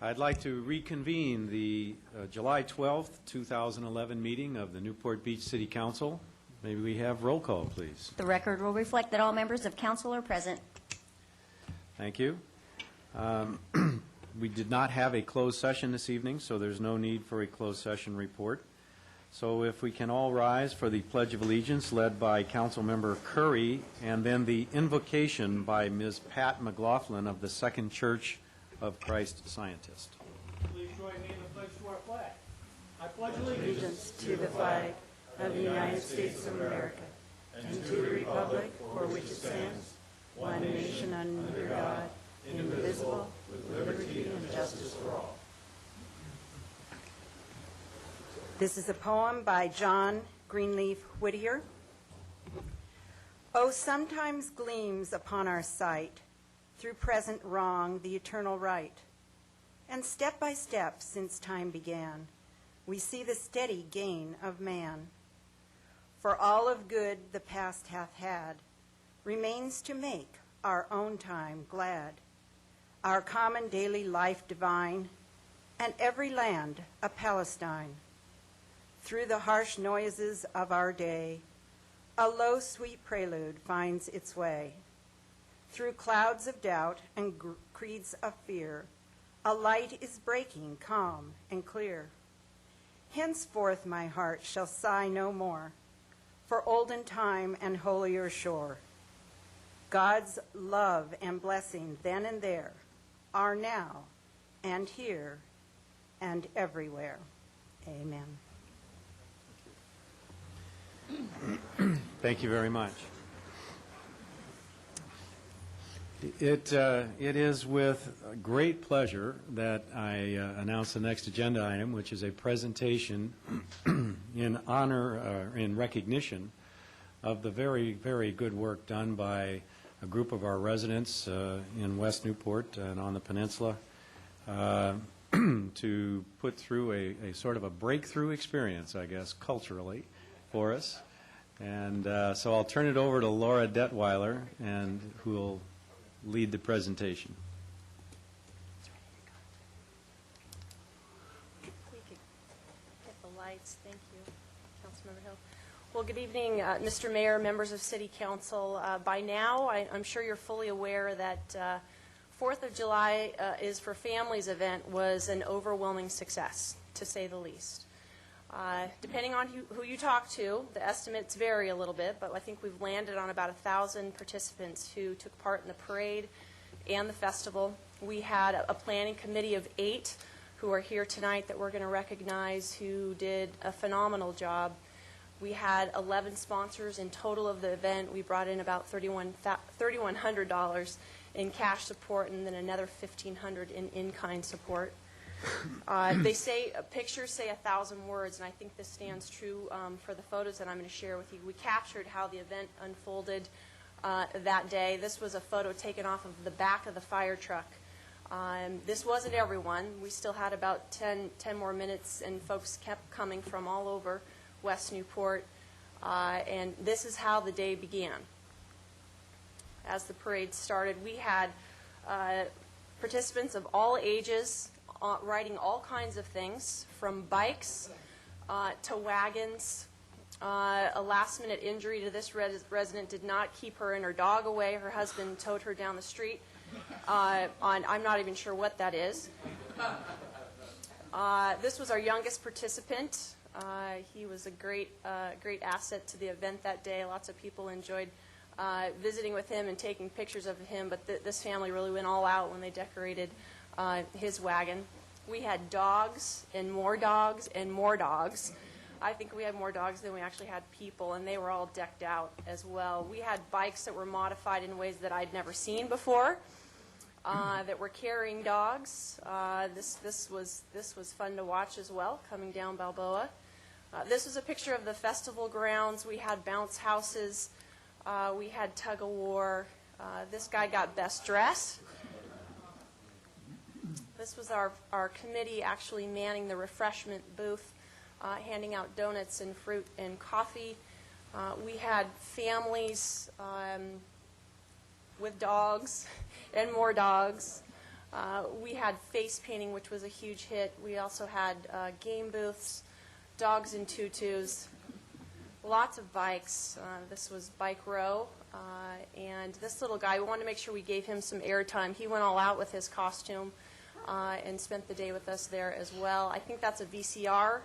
I'd like to reconvene the July 12th, 2011 meeting of the Newport Beach City Council. Maybe we have roll call, please. The record will reflect that all members of council are present. Thank you. We did not have a closed session this evening, so there's no need for a closed session report. So if we can all rise for the Pledge of Allegiance led by Councilmember Curry, and then the invocation by Ms. Pat McLaughlin of the Second Church of Christ Scientist. Please join me in the pledge to our flag. I pledge allegiance to the flag of the United States of America and to the republic for which it stands, one nation under God, indivisible, with liberty and justice for all. This is a poem by John Greenleaf Whittier. Oh, sometimes gleams upon our sight, through present wrong, the eternal right. And step by step, since time began, we see the steady gain of man. For all of good the past hath had remains to make our own time glad, our common daily life divine, and every land a Palestine. Through the harsh noises of our day, a low, sweet prelude finds its way. Through clouds of doubt and creeds of fear, a light is breaking calm and clear. Henceforth my heart shall sigh no more for olden time and holier shore. God's love and blessing then and there are now and here and everywhere. Amen. Thank you very much. It is with great pleasure that I announce the next agenda item, which is a presentation in honor, in recognition of the very, very good work done by a group of our residents in West Newport and on the peninsula to put through a sort of a breakthrough experience, I guess, culturally for us. And so I'll turn it over to Laura Detweiler, and who will lead the presentation. We could hit the lights. Thank you, Councilmember Hill. Well, good evening, Mr. Mayor, members of City Council. By now, I'm sure you're fully aware that 4th of July is for Families event was an overwhelming success, to say the least. Depending on who you talk to, the estimates vary a little bit, but I think we've landed on about 1,000 participants who took part in the parade and the festival. We had a planning committee of 8 who are here tonight that we're going to recognize who did a phenomenal job. We had 11 sponsors in total of the event. We brought in about $3,100 in cash support and then another $1,500 in-kind support. They say pictures say 1,000 words, and I think this stands true for the photos that I'm going to share with you. We captured how the event unfolded that day. This was a photo taken off of the back of the fire truck. This wasn't everyone. We still had about 10 more minutes, and folks kept coming from all over West Newport, and this is how the day began. As the parade started, we had participants of all ages riding all kinds of things, from bikes to wagons. A last-minute injury to this resident did not keep her and her dog away. Her husband towed her down the street. I'm not even sure what that is. This was our youngest participant. He was a great asset to the event that day. Lots of people enjoyed visiting with him and taking pictures of him, but this family really went all out when they decorated his wagon. We had dogs and more dogs and more dogs. I think we had more dogs than we actually had people, and they were all decked out as well. We had bikes that were modified in ways that I'd never seen before, that were carrying dogs. This was fun to watch as well, coming down Balboa. This was a picture of the festival grounds. We had bounce houses. We had tug of war. This guy got best dress. This was our committee actually manning the refreshment booth, handing out donuts and fruit and coffee. We had families with dogs and more dogs. We had face painting, which was a huge hit. We also had game booths, dogs in tutus, lots of bikes. This was Bike Row. And this little guy, we wanted to make sure we gave him some airtime. He went all out with his costume and spent the day with us there as well. I think that's a VCR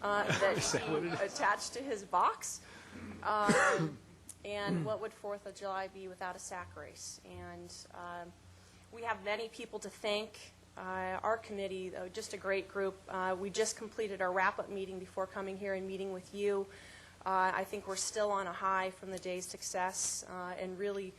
that he attached to his box. And what would 4th of July be without a sack race? And we have many people to thank. Our committee, just a great group. We just completed our wrap-up meeting before coming here and meeting with you. I think we're still on a high from the day's success and really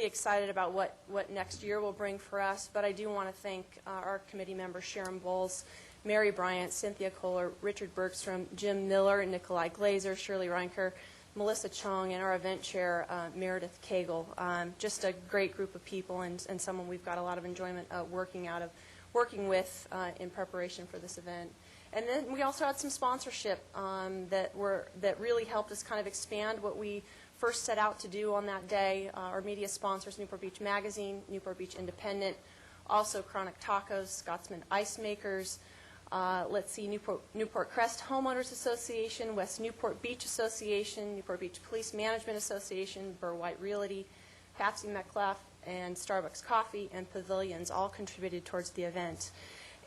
excited about what next year will bring for us. But I do want to thank our committee members, Sharon Bowles, Mary Bryant, Cynthia Kohler, Richard Bergstrom, Jim Miller, Nikolai Glazer, Shirley Reinker, Melissa Chung, and our event chair, Meredith Cagle. Just a great group of people and someone we've got a lot of enjoyment working with in preparation for this event. And then we also had some sponsorship that really helped us kind of expand what we first set out to do on that day. Our media sponsors, Newport Beach Magazine, Newport Beach Independent, also Chronic Tacos, Scotsman Ice Makers, let's see, Newport Crest Homeowners Association, West Newport Beach Association, Newport Beach Police Management Association, Burr White Realty, Patsy McLaughlin, and Starbucks Coffee and Pavilions all contributed towards the event.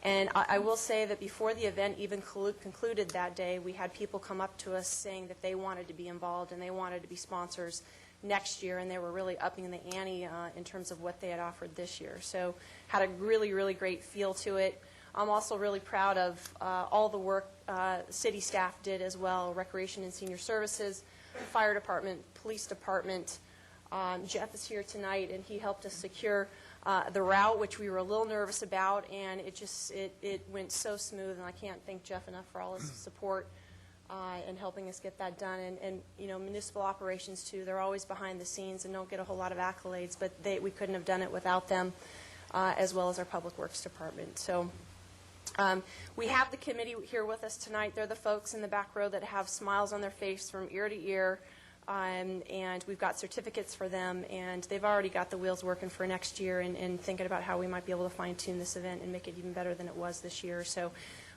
And I will say that before the event even concluded that day, we had people come up to us saying that they wanted to be involved and they wanted to be sponsors next year, and they were really upping the ante in terms of what they had offered this year. So had a really great feel to it. I'm also really proud of all the work city staff did as well, Recreation and Senior Services, Fire Department, Police Department. Jeff is here tonight, and he helped us secure the route, which we were a little nervous about, and it went so smooth, and I can't thank Jeff enough for all his support in helping us get that done. And you know, municipal operations too, they're always behind the scenes and don't get a whole lot of accolades, but we couldn't have done it without them, as well as our Public Works Department. So we have the committee here with us tonight. They're the folks in the back row that have smiles on their face from ear to ear. And we've got certificates for them, and they've already got the wheels working for next year and thinking about how we might be able to fine-tune this event and make it even better than it was this year. So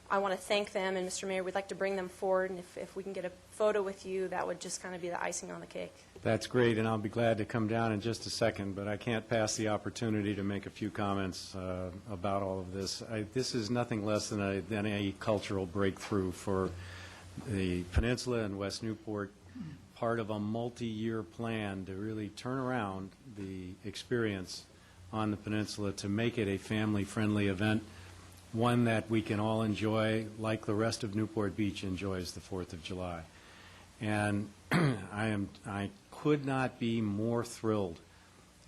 I want to thank them, and Mr. Mayor, we'd like to bring them forward, and if we can get a photo with you, that would just kind of be the icing on the cake. That's great, and I'll be glad to come down in just a second, but I can't pass the opportunity to make a few comments about all of this. This is nothing less than a cultural breakthrough for the peninsula and West Newport, part of a multi-year plan to really turn around the experience on the peninsula to make it a family-friendly event, one that we can all enjoy like the rest of Newport Beach enjoys the 4th of July. And I could not be more thrilled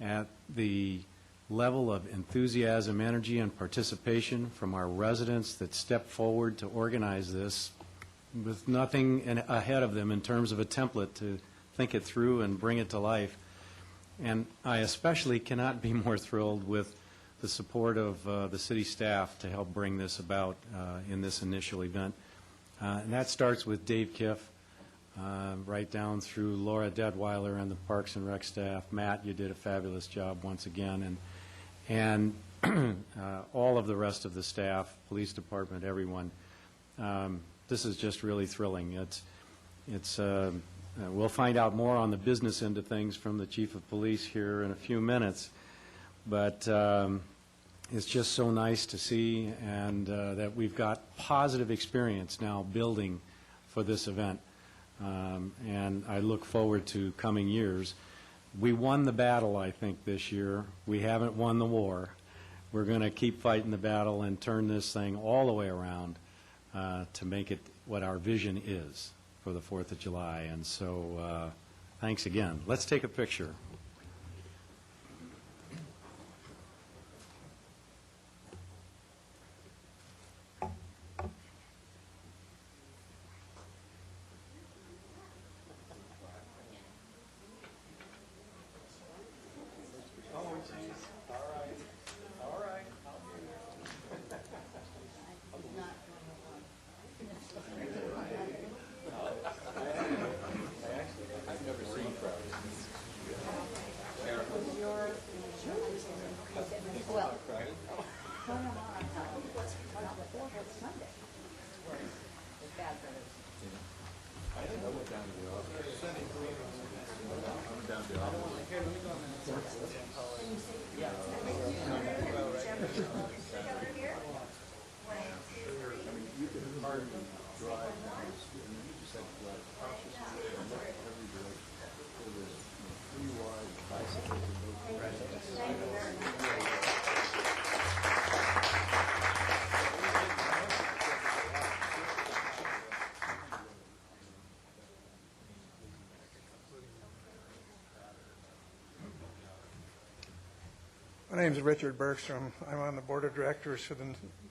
at the level of enthusiasm, energy, and participation from our residents that stepped forward to organize this with nothing ahead of them in terms of a template to think it through and bring it to life. And I especially cannot be more thrilled with the support of the city staff to help bring this about in this initial event. And that starts with Dave Kiff, right down through Laura Detweiler and the Parks and Rec staff. Matt, you did a fabulous job once again. And all of the rest of the staff, police department, everyone. This is just really thrilling. We'll find out more on the business end of things from the chief of police here in a few minutes, but it's just so nice to see and that we've got positive experience now building for this event, and I look forward to coming years. We won the battle, I think, this year. We haven't won the war. We're going to keep fighting the battle and turn this thing all the way around to make it what our vision is for the 4th of July. And so thanks again. Let's take a picture. My name is Richard Bergstrom. I'm on the board of directors for the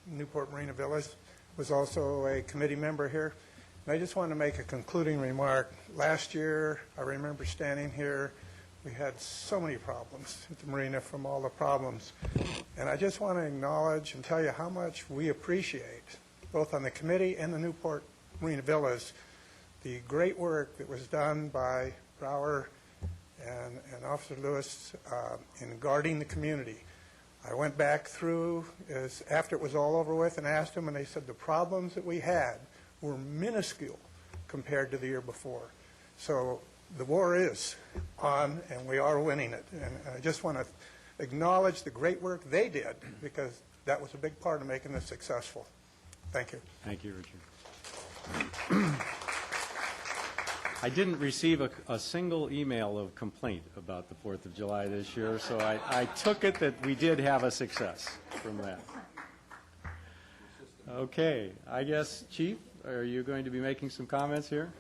Newport Marina Villas. Was also a committee member here. And I just want to make a concluding remark. Last year, I remember standing here. We had so many problems at the marina from all the problems. And I just want to acknowledge and tell you how much we appreciate, both on the committee and the Newport Marina Villas, the great work that was done by Brower and Officer Lewis in guarding the community. I went back through after it was all over with and asked them, and they said the problems that we had were minuscule compared to the year before. So the war is on, and we are winning it. And I just want to acknowledge the great work they did, because that was a big part of making this successful. Thank you. Thank you, Richard. I didn't receive a single email of complaint about the 4th of July this year, so I took it that we did have a success from that. Okay, I guess, Chief, are you going to be making some comments here?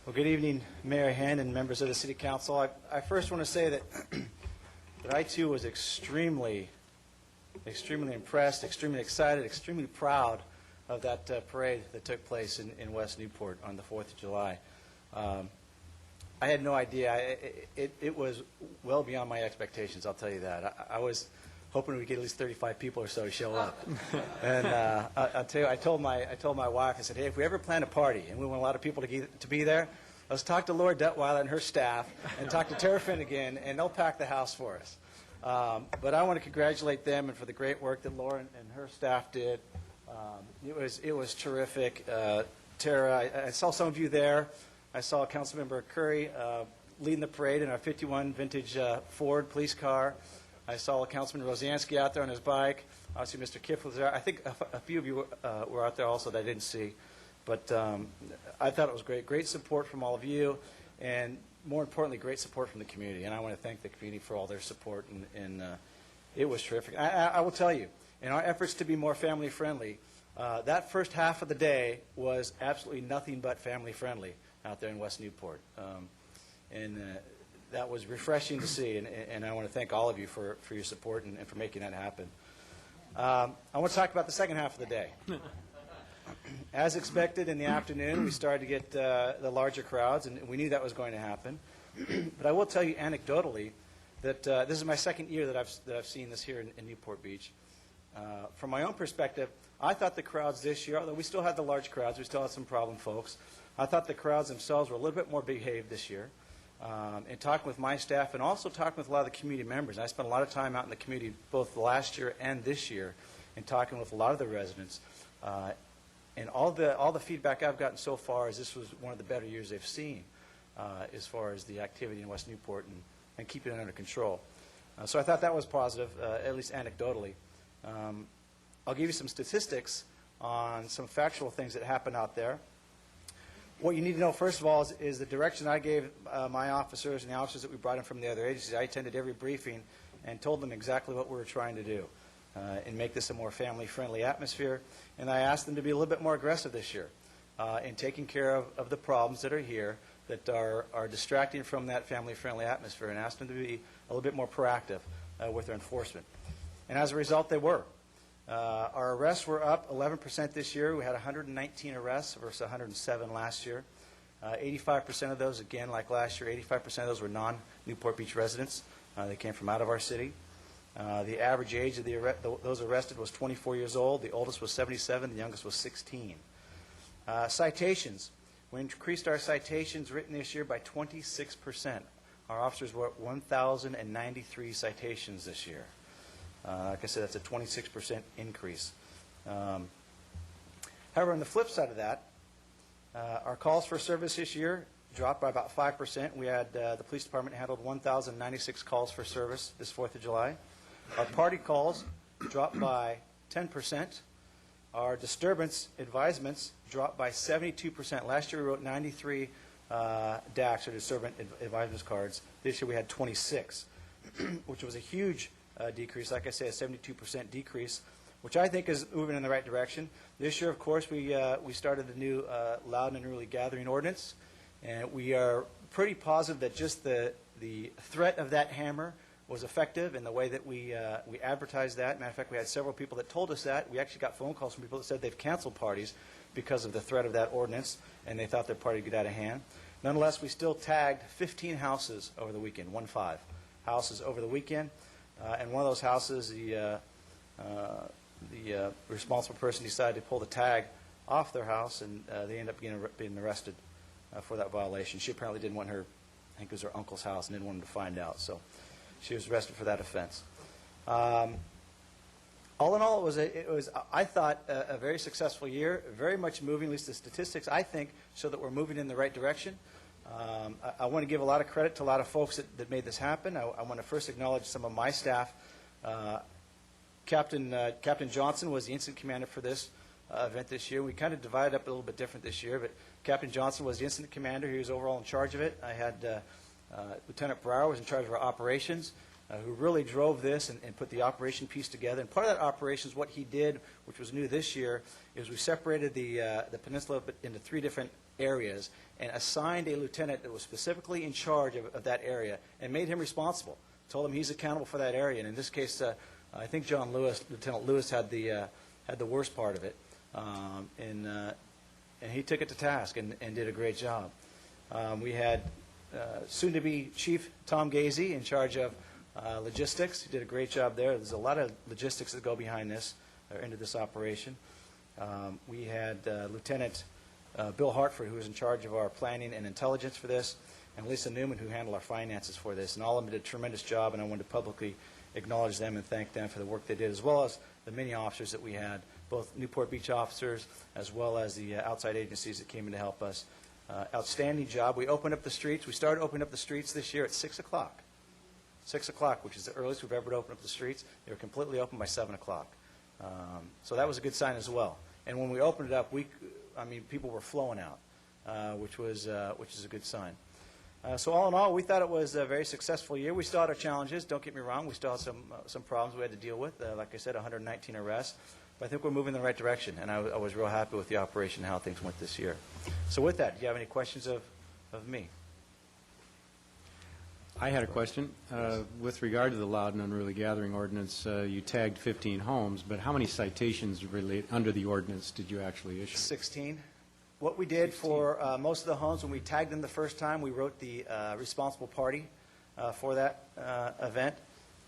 Well, good evening, Mayor Henn and members of the City Council. I first want to say that, that I, too, was extremely impressed, extremely excited, extremely proud of that parade that took place in West Newport on the 4th of July. I had no idea. It was well beyond my expectations, I'll tell you that. I was hoping we'd get at least 35 people or so to show up. And I'll tell you, I told my wife, I said, hey, if we ever plan a party and we want a lot of people to be there, let's talk to Laura Detweiler and her staff and talk to Tara Finnegan, and they'll pack the house for us. But I want to congratulate them and for the great work that Laura and her staff did. It was terrific. Tara, I saw some of you there. I saw Councilmember Curry leading the parade in our 51 vintage Ford police car. I saw Councilman Rosansky out there on his bike. Obviously, Mr. Kiff was there. I think a few of you were out there also that I didn't see. But I thought it was great. Great support from all of you, and more importantly, great support from the community. And I want to thank the community for all their support, and it was terrific. I will tell you, in our efforts to be more family-friendly, that first half of the day was absolutely nothing but family-friendly out there in West Newport. And that was refreshing to see, and I want to thank all of you for your support and for making that happen. I want to talk about the second half of the day. As expected, in the afternoon, we started to get the larger crowds, and we knew that was going to happen. But I will tell you anecdotally that this is my second year that I've seen this here in Newport Beach. From my own perspective, I thought the crowds this year, although we still had the large crowds, we still had some problem folks, I thought the crowds themselves were a little bit more behaved this year. And talking with my staff and also talking with a lot of the community members. I spent a lot of time out in the community both last year and this year and talking with a lot of the residents. And all the feedback I've gotten so far is this was one of the better years they've seen as far as the activity in West Newport and keeping it under control. So I thought that was positive, at least anecdotally. I'll give you some statistics on some factual things that happened out there. What you need to know, first of all, is the direction I gave my officers and the officers that we brought in from the other agencies. I attended every briefing and told them exactly what we were trying to do and make this a more family-friendly atmosphere. And I asked them to be a little bit more aggressive this year in taking care of the problems that are here that are distracting from that family-friendly atmosphere, and asked them to be a little bit more proactive with their enforcement. And as a result, they were. Our arrests were up 11% this year. We had 119 arrests versus 107 last year. 85% of those, again, like last year, 85% of those were non-Newport Beach residents. They came from out of our city. The average age of those arrested was 24 years old. The oldest was 77. The youngest was 16. Citations. We increased our citations written this year by 26%. Our officers were at 1,093 citations this year. Like I said, that's a 26% increase. However, on the flip side of that, Our calls for service this year dropped by about 5%. We had, the police department handled 1,096 calls for service this 4th of July. Our party calls dropped by 10%. Our disturbance advisements dropped by 72%. Last year we wrote 93 DACs, or disturbance advisements cards. This year we had 26, which was a huge decrease. Like I say, a 72% decrease, which I think is moving in the right direction. This year, of course, we started the new loud and unruly gathering ordinance, and we are pretty positive that just the threat of that hammer was effective in the way that we advertised that. Matter of fact, we had several people that told us that. We actually got phone calls from people that said they've canceled parties because of the threat of that ordinance, and they thought their party would get out of hand. Nonetheless, we still tagged 15 houses over the weekend, 15 houses over the weekend, and one of those houses, the responsible person decided to pull the tag off their house, and they ended up being arrested for that violation. She apparently didn't want her, I think it was her uncle's house, and didn't want him to find out, so she was arrested for that offense. All in all, it was I thought, a very successful year, very much moving, at least the statistics, I think, show that we're moving in the right direction. I want to give a lot of credit to a lot of folks that made this happen. I want to first acknowledge some of my staff. Captain Johnson was the incident commander for this event this year. We kind of divided up a little bit different this year, but Captain Johnson was the incident commander. He was overall in charge of it. I had Lieutenant Brower was in charge of our operations, who really drove this and put the operation piece together. And part of that operation is what he did, which was new this year, is we separated the peninsula into 3 different areas and assigned a lieutenant that was specifically in charge of that area and made him responsible. Told him he's accountable for that area. And in this case, I think Lieutenant Lewis had the worst part of it, and he took it to task and did a great job. We had soon-to-be Chief Tom Gazy in charge of logistics. He did a great job there. There's a lot of logistics that go behind this, or into this operation. We had Lieutenant Bill Hartford, who was in charge of our planning and intelligence for this, and Lisa Newman, who handled our finances for this. And all of them did a tremendous job, and I wanted to publicly acknowledge them and thank them for the work they did, as well as the many officers that we had, both Newport Beach officers as well as the outside agencies that came in to help us. Outstanding job. We opened up the streets. We started opening up the streets this year at 6 o'clock. 6 o'clock, which is the earliest we've ever opened up the streets. They were completely open by 7 o'clock. So that was a good sign as well. And when we opened it up, people were flowing out, which is a good sign. So all in all, we thought it was a very successful year. We still had our challenges. Don't get me wrong. We still had some problems we had to deal with. Like I said, 119 arrests. But I think we're moving in the right direction, and I was real happy with the operation and how things went this year. So with that, do you have any questions of me? I had a question. With regard to the loud and unruly gathering ordinance, you tagged 15 homes, but how many citations under the ordinance did you actually issue? 16. What we did for most of the homes, when we tagged them the first time, we wrote the responsible party for that event,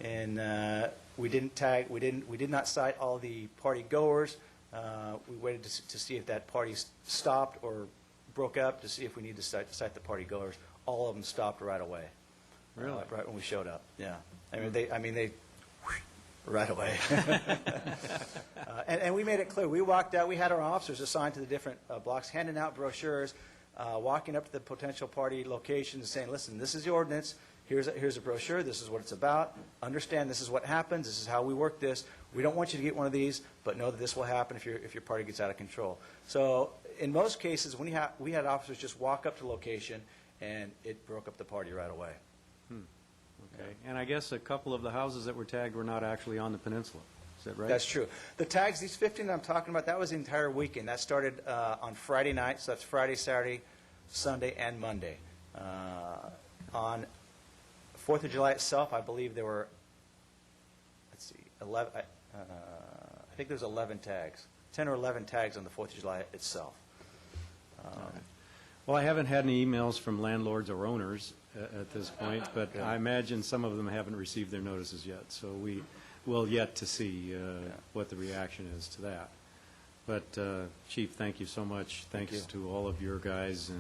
and we did not cite all the party goers. We waited to see if that party stopped or broke up to see if we needed to cite the party goers. All of them stopped right away. Really? Right when we showed up. Yeah. They right away. And we made it clear. We walked out. We had our officers assigned to the different blocks, handing out brochures, walking up to the potential party locations and saying, listen, this is the ordinance. Here's a brochure. This is what it's about. Understand this is what happens. This is how we work this. We don't want you to get one of these, but know that this will happen if your party gets out of control. So in most cases, we had officers just walk up to the location, and it broke up the party right away. Okay. And I guess a couple of the houses that were tagged were not actually on the peninsula. Is that right? That's true. The tags, these 15 that I'm talking about, that was the entire weekend. That started on Friday night, so that's Friday, Saturday, Sunday, and Monday. On 4th of July itself, I believe there were, 11, I think there was 11 tags, 10 or 11 tags on the 4th of July itself. Well, I haven't had any emails from landlords or owners at this point, but I imagine some of them haven't received their notices yet, so we will yet to see what the reaction is to that. But, Chief, thank you so much. Thanks to all of your guys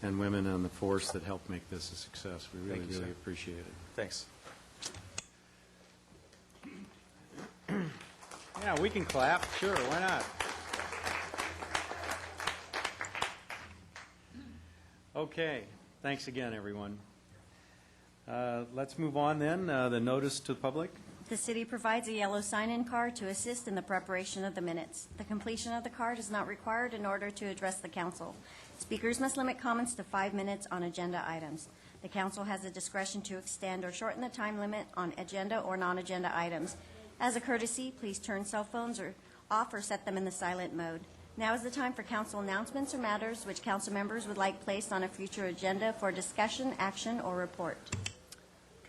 and women on the force that helped make this a success. We really, really appreciate it. Thanks. Yeah, we can clap. Sure, why not? Okay, thanks again, everyone. Let's move on then. The notice to the public. The city provides a yellow sign-in card to assist in the preparation of the minutes. The completion of the card is not required in order to address the council. Speakers must limit comments to 5 minutes on agenda items. The council has the discretion to extend or shorten the time limit on agenda or non-agenda items. As a courtesy, please turn cell phones off or set them in the silent mode. Now is the time for council announcements or matters which council members would like placed on a future agenda for discussion, action, or report.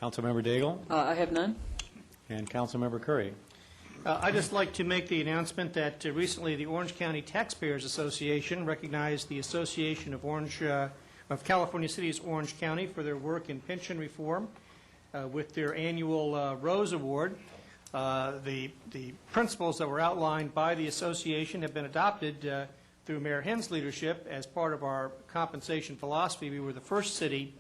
Councilmember Daigle I have none. and Councilmember Curry. I'd just like to make the announcement that recently the Orange County Taxpayers Association recognized the Association of California Cities Orange County for their work in pension reform with their annual Rose Award. The principles that were outlined by the association have been adopted through Mayor Henn's leadership as part of our compensation philosophy. We were the first city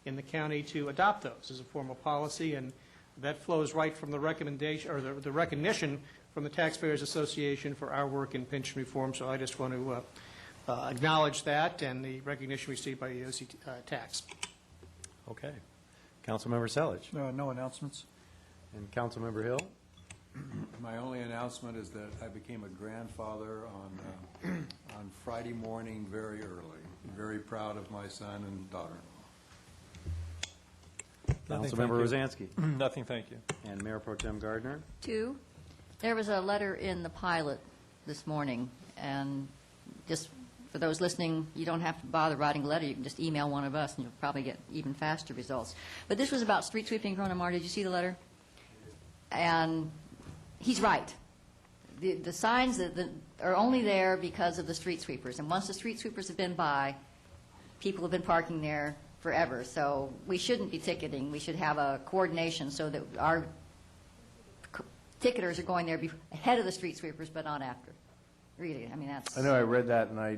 in the county to adopt those as a formal policy, and that flows right from the recommendation or the recognition from the Taxpayers Association for our work in pension reform. So I just want to acknowledge that and the recognition received by the OC Tax. Okay. Councilmember Selledge No announcements. and Councilmember Hill. My only announcement is that I became a grandfather on Friday morning very early. I'm very proud of my son and daughter. Councilmember Rosansky Nothing, thank you. and Mayor Pro Tem Gardner. 2, there was a letter in the pilot this morning, and just for those listening, you don't have to bother writing a letter. You can just email one of us, and you'll probably get even faster results. But this was about street sweeping in Corona Mar. Did you see the letter? And he's right. The signs that are only there because of the street sweepers. And once the street sweepers have been by, people have been parking there forever. So we shouldn't be ticketing. We should have a coordination so that our ticketers are going there ahead of the street sweepers, but not after. Really, I mean, that's... I know I read that, and I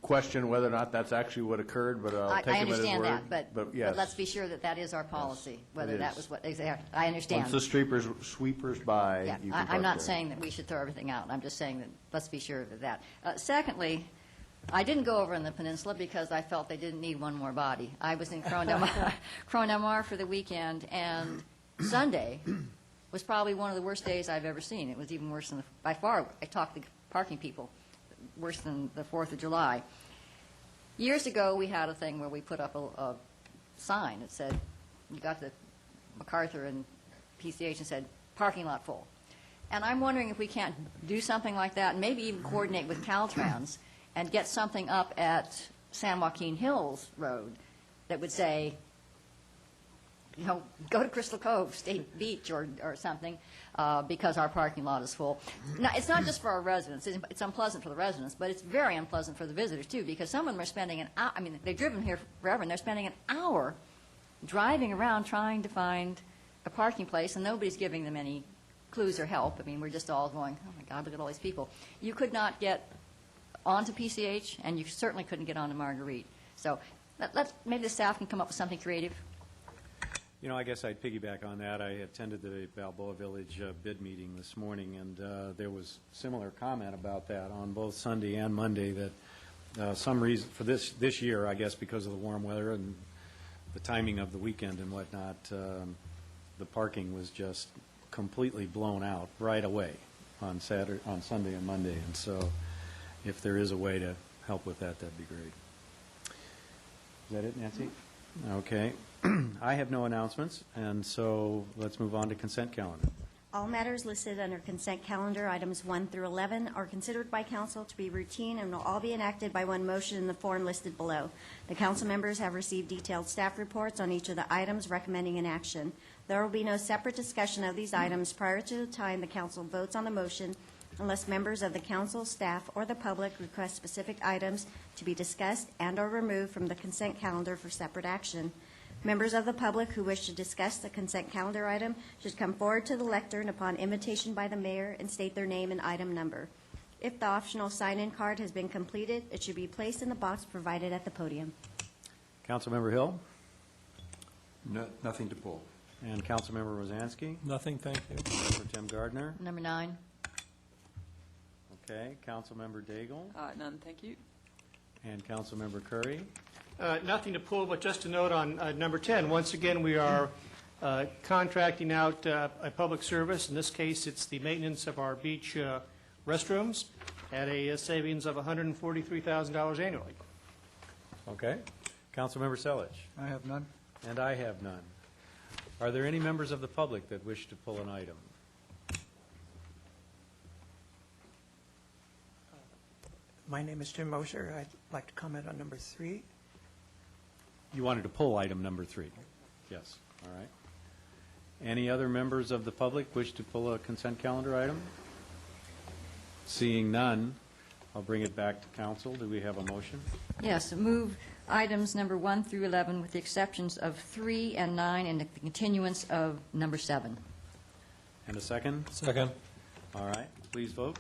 question whether or not that's actually what occurred, but I'll take him at his word. I understand that, but yes. let's be sure that that is our policy, whether it that is. was what, exactly, I understand. Once the sweepers by, Yeah, you can I'm not park there. saying that we should throw everything out. I'm just saying that let's be sure of that. Secondly, I didn't go over in the peninsula because I felt they didn't need one more body. I was in Corona Mar for the weekend, and Sunday was probably one of the worst days I've ever seen. It was even worse than, by far, I talked to parking people, worse than the 4th of July. Years ago, we had a thing where we put up a sign that said, you got to MacArthur and PCH and said, parking lot full. And I'm wondering if we can't do something like that, and maybe even coordinate with Caltrans and get something up at San Joaquin Hills Road that would say, you know, go to Crystal Cove, State Beach, or something, because our parking lot is full. Now, it's not just for our residents. It's unpleasant for the residents, but it's very unpleasant for the visitors, too, because some of them are spending an hour, I mean, they've driven here forever, and they're spending an hour driving around trying to find a parking place, and nobody's giving them any clues or help. I mean, we're just all going, oh, my God, look at all these people. You could not get onto PCH, and you certainly couldn't get onto Marguerite. So maybe the staff can come up with something creative. You know, I guess I'd piggyback on that. I attended the Balboa Village bid meeting this morning, and there was similar comment about that on both Sunday and Monday, that some reason for this year, I guess because of the warm weather and the timing of the weekend and whatnot, the parking was just completely blown out right away on Sunday and Monday. And so if there is a way to help with that, that'd be great. Is that it, Nancy? Okay. I have no announcements, and so let's move on to consent calendar. All matters listed under consent calendar, items 1 through 11, are considered by council to be routine and will all be enacted by one motion in the form listed below. The council members have received detailed staff reports on each of the items recommending an action. There will be no separate discussion of these items prior to the time the council votes on the motion unless members of the council, staff, or the public request specific items to be discussed and/or removed from the consent calendar for separate action. Members of the public who wish to discuss the consent calendar item should come forward to the lectern upon invitation by the mayor and state their name and item number. If the optional sign-in card has been completed, it should be placed in the box provided at the podium. Councilmember Hill Nothing to pull. and Councilmember Rosansky. Nothing, thank you. Member Tim Gardner. Number 9. Okay. Councilmember Daigle None, thank you. And Councilmember Curry? Nothing to pull, but just a note on number 10. Once again, we are contracting out a public service. In this case, it's the maintenance of our beach restrooms at a savings of $143,000 annually. Okay. Councilmember Selich? I have none. And I have none. Are there any members of the public that wish to pull an item? My name is Jim Mosher. I'd like to comment on number 3. You wanted to pull item number 3? Yes. All right. Any other members of the public wish to pull a consent calendar item? Seeing none, I'll bring it back to council. Do we have a motion? Yes, move items number 1 through 11 with the exceptions of 3 and 9 and the continuance of number 7. And a second? Second. All right. Please vote.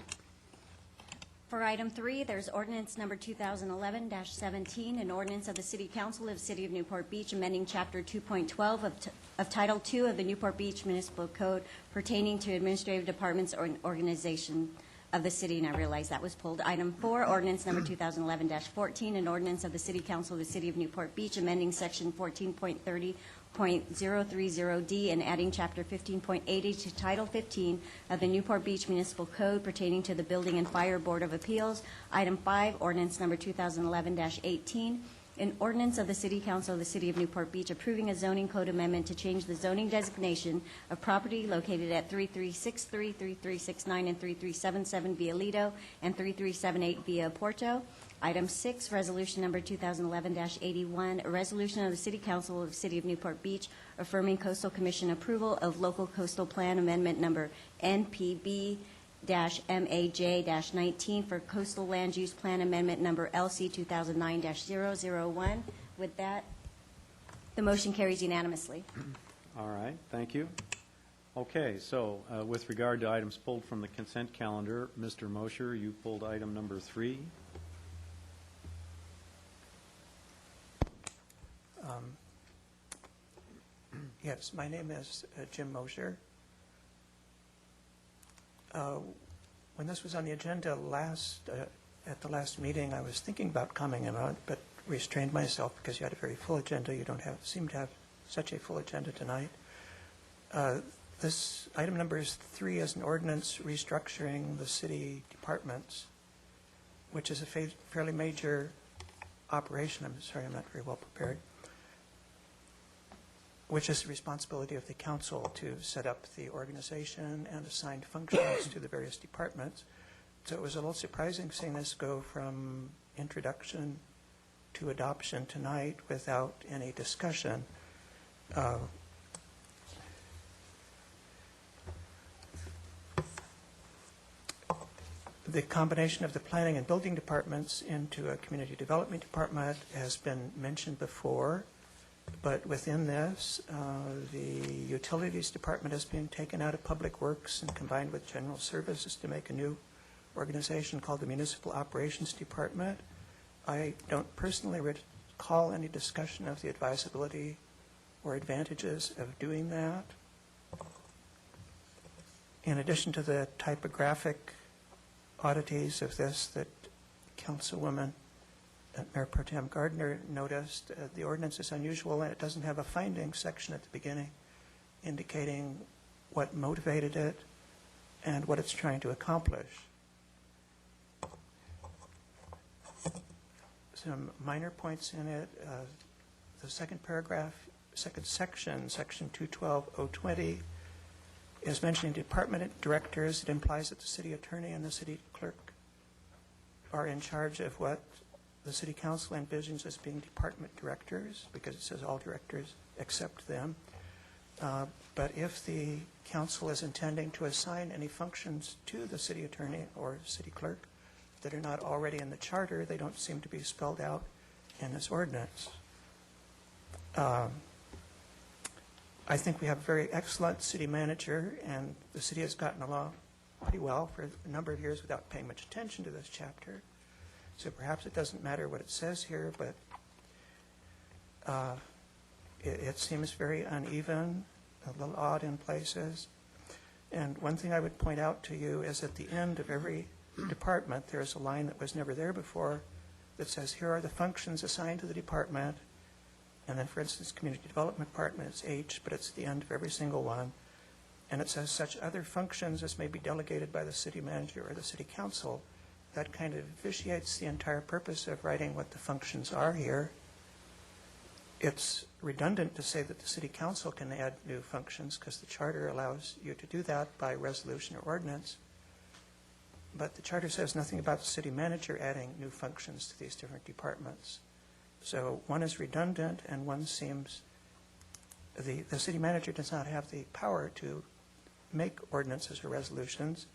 For item 3, there's ordinance number 2011-17, an ordinance of the City Council of the City of Newport Beach amending Chapter 2.12 of Title II of the Newport Beach Municipal Code pertaining to administrative departments or organization of the city, and I realize that was pulled. Item 4, ordinance number 2011-14, an ordinance of the City Council of the City of Newport Beach amending Section 14.30.030D and adding Chapter 15.80 to Title 15 of the Newport Beach Municipal Code pertaining to the Building and Fire Board of Appeals. Item 5, ordinance number 2011-18, an ordinance of the City Council of the City of Newport Beach approving a zoning code amendment to change the zoning designation of property located at 3363, 3369, and 3377 Via Lido and 3378 Via Porto. Item 6, resolution number 2011-81, a resolution of the City Council of the City of Newport Beach affirming Coastal Commission approval of local coastal plan amendment number NPB-MAJ-19 for coastal land use plan amendment number LC 2009-001. With that, the motion carries unanimously. All right. Thank you. Okay. So with regard to items pulled from the consent calendar, Mr. Mosher, you pulled item number 3. Yes, my name is Jim Mosher. When this was on the agenda at the last meeting, I was thinking about coming about, but restrained myself because you had a very full agenda. You don't seem to have such a full agenda tonight. This item number 3 is an ordinance restructuring the city departments, which is a fairly major operation. I'm sorry, I'm not very well prepared. Which is the responsibility of the council to set up the organization and assign functions to the various departments. So it was a little surprising seeing this go from introduction to adoption tonight without any discussion. The combination of the planning and building departments into a community development department has been mentioned before. But within this, the utilities department is being taken out of public works and combined with general services to make a new organization called the Municipal Operations Department. I don't personally recall any discussion of the advisability or advantages of doing that. In addition to the typographic oddities of this that Councilwoman Mayor Pro Tem Gardner noticed, the ordinance is unusual and it doesn't have a finding section at the beginning indicating what motivated it and what it's trying to accomplish. Some minor points in it. The second paragraph, second section, section 212.020, is mentioning department directors. It implies that the city attorney and the city clerk are in charge of what the city council envisions as being department directors, because it says all directors except them. But if the council is intending to assign any functions to the city attorney or city clerk that are not already in the charter, they don't seem to be spelled out in this ordinance. I think we have a very excellent city manager, and the city has gotten along pretty well for a number of years without paying much attention to this chapter. So perhaps it doesn't matter what it says here, but it seems very uneven, a little odd in places. And one thing I would point out to you is at the end of every department, there's a line that was never there before that says, here are the functions assigned to the department, and then, for instance, Community Development Department is H, but it's the end of every single one, and it says such other functions as may be delegated by the city manager or the city council. That kind of vitiates the entire purpose of writing what the functions are here. It's redundant to say that the city council can add new functions because the charter allows you to do that by resolution or ordinance. But the charter says nothing about the city manager adding new functions to these different departments. So one is redundant, and one seems, the city manager does not have the power to make ordinances or resolutions.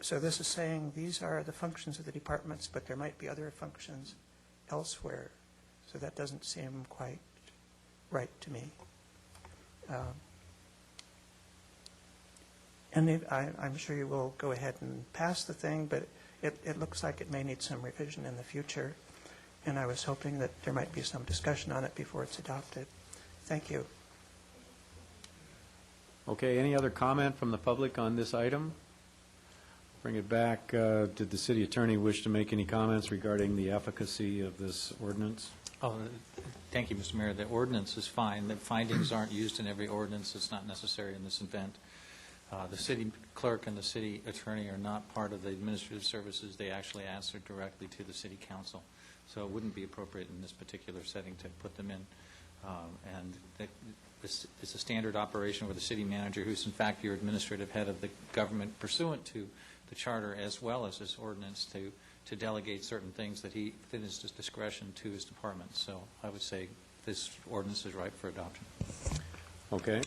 So this is saying these are the functions of the departments, but there might be other functions elsewhere. So that doesn't seem quite right to me. And I'm sure you will go ahead and pass the thing, but it looks like it may need some revision in the future. And I was hoping that there might be some discussion on it before it's adopted. Thank you. Okay, any other comment from the public on this item? Bring it back. Did the city attorney wish to make any comments regarding the efficacy of this ordinance? Oh, thank you, Mr. Mayor. The ordinance is fine. The findings aren't used in every ordinance. It's not necessary in this event. The city clerk and the city attorney are not part of the administrative services. They actually answer directly to the city council. So it wouldn't be appropriate in this particular setting to put them in. This is a standard operation with the city manager, who's in fact your administrative head of the government pursuant to the charter as well as this ordinance, to delegate certain things that he, within his discretion, to his department. So I would say this ordinance is ripe for adoption. Okay.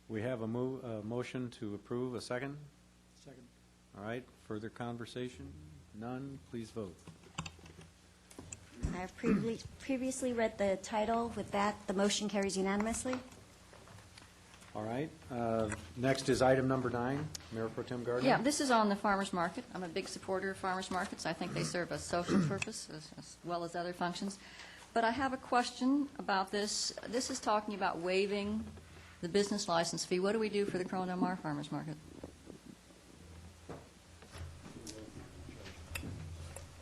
We have a motion to approve. A second? Second. All right. Further conversation? None. Please vote. I have previously read the title. With that, the motion carries unanimously. All right. Next is item number 9. Mayor Pro Tem Gardner. Yeah, this is on the farmers market. I'm a big supporter of farmers markets. I think they serve a social purpose as well as other functions. But I have a question about this. This is talking about waiving the business license fee. What do we do for the Corona Del Mar farmers market?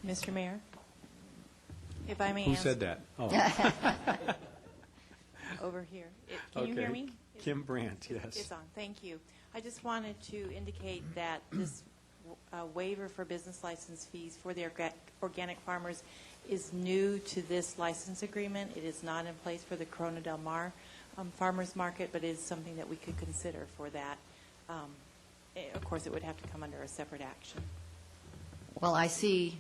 Mr. Mayor, if I may Who answer. said that? Oh. Over here. Can you hear me? Kim Brandt, yes. It's on. Thank you. I just wanted to indicate that this waiver for business license fees for the organic farmers is new to this license agreement. It is not in place for the Corona Del Mar farmers market, but it is something that we could consider for that. Of course, it would have to come under a separate action. Well, I see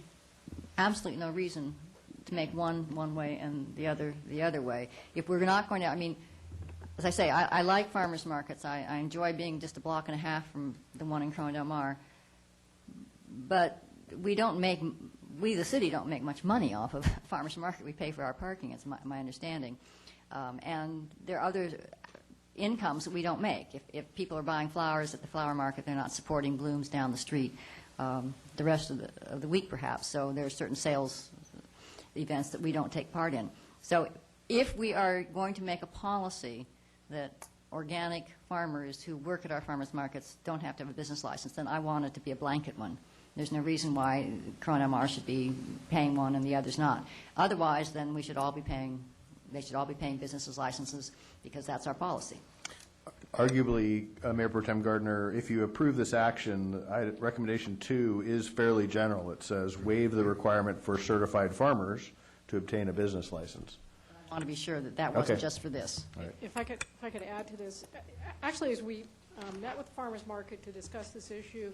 absolutely no reason to make one way and the other way. If we're not going to, I mean, as I say, I like farmers markets. I enjoy being just a block and a half from the one in Corona Del Mar. But we, the city, don't make much money off of farmers market. We pay for our parking, it's my understanding. And there are other incomes that we don't make. If people are buying flowers at the flower market, they're not supporting blooms down the street the rest of the week, perhaps. So there are certain sales events that we don't take part in. So if we are going to make a policy that organic farmers who work at our farmers markets don't have to have a business license, then I want it to be a blanket one. There's no reason why Corona Del Mar should be paying one and the others not. Otherwise, then we should all be paying, they should all be paying businesses licenses because that's our policy. Arguably, Mayor Pro Tem Gardner, if you approve this action, recommendation 2 is fairly general. It says waive the requirement for certified farmers to obtain a business license. I want to be sure that that wasn't just for this. Right. If I could add to this, actually, as we met with the farmers market to discuss this issue,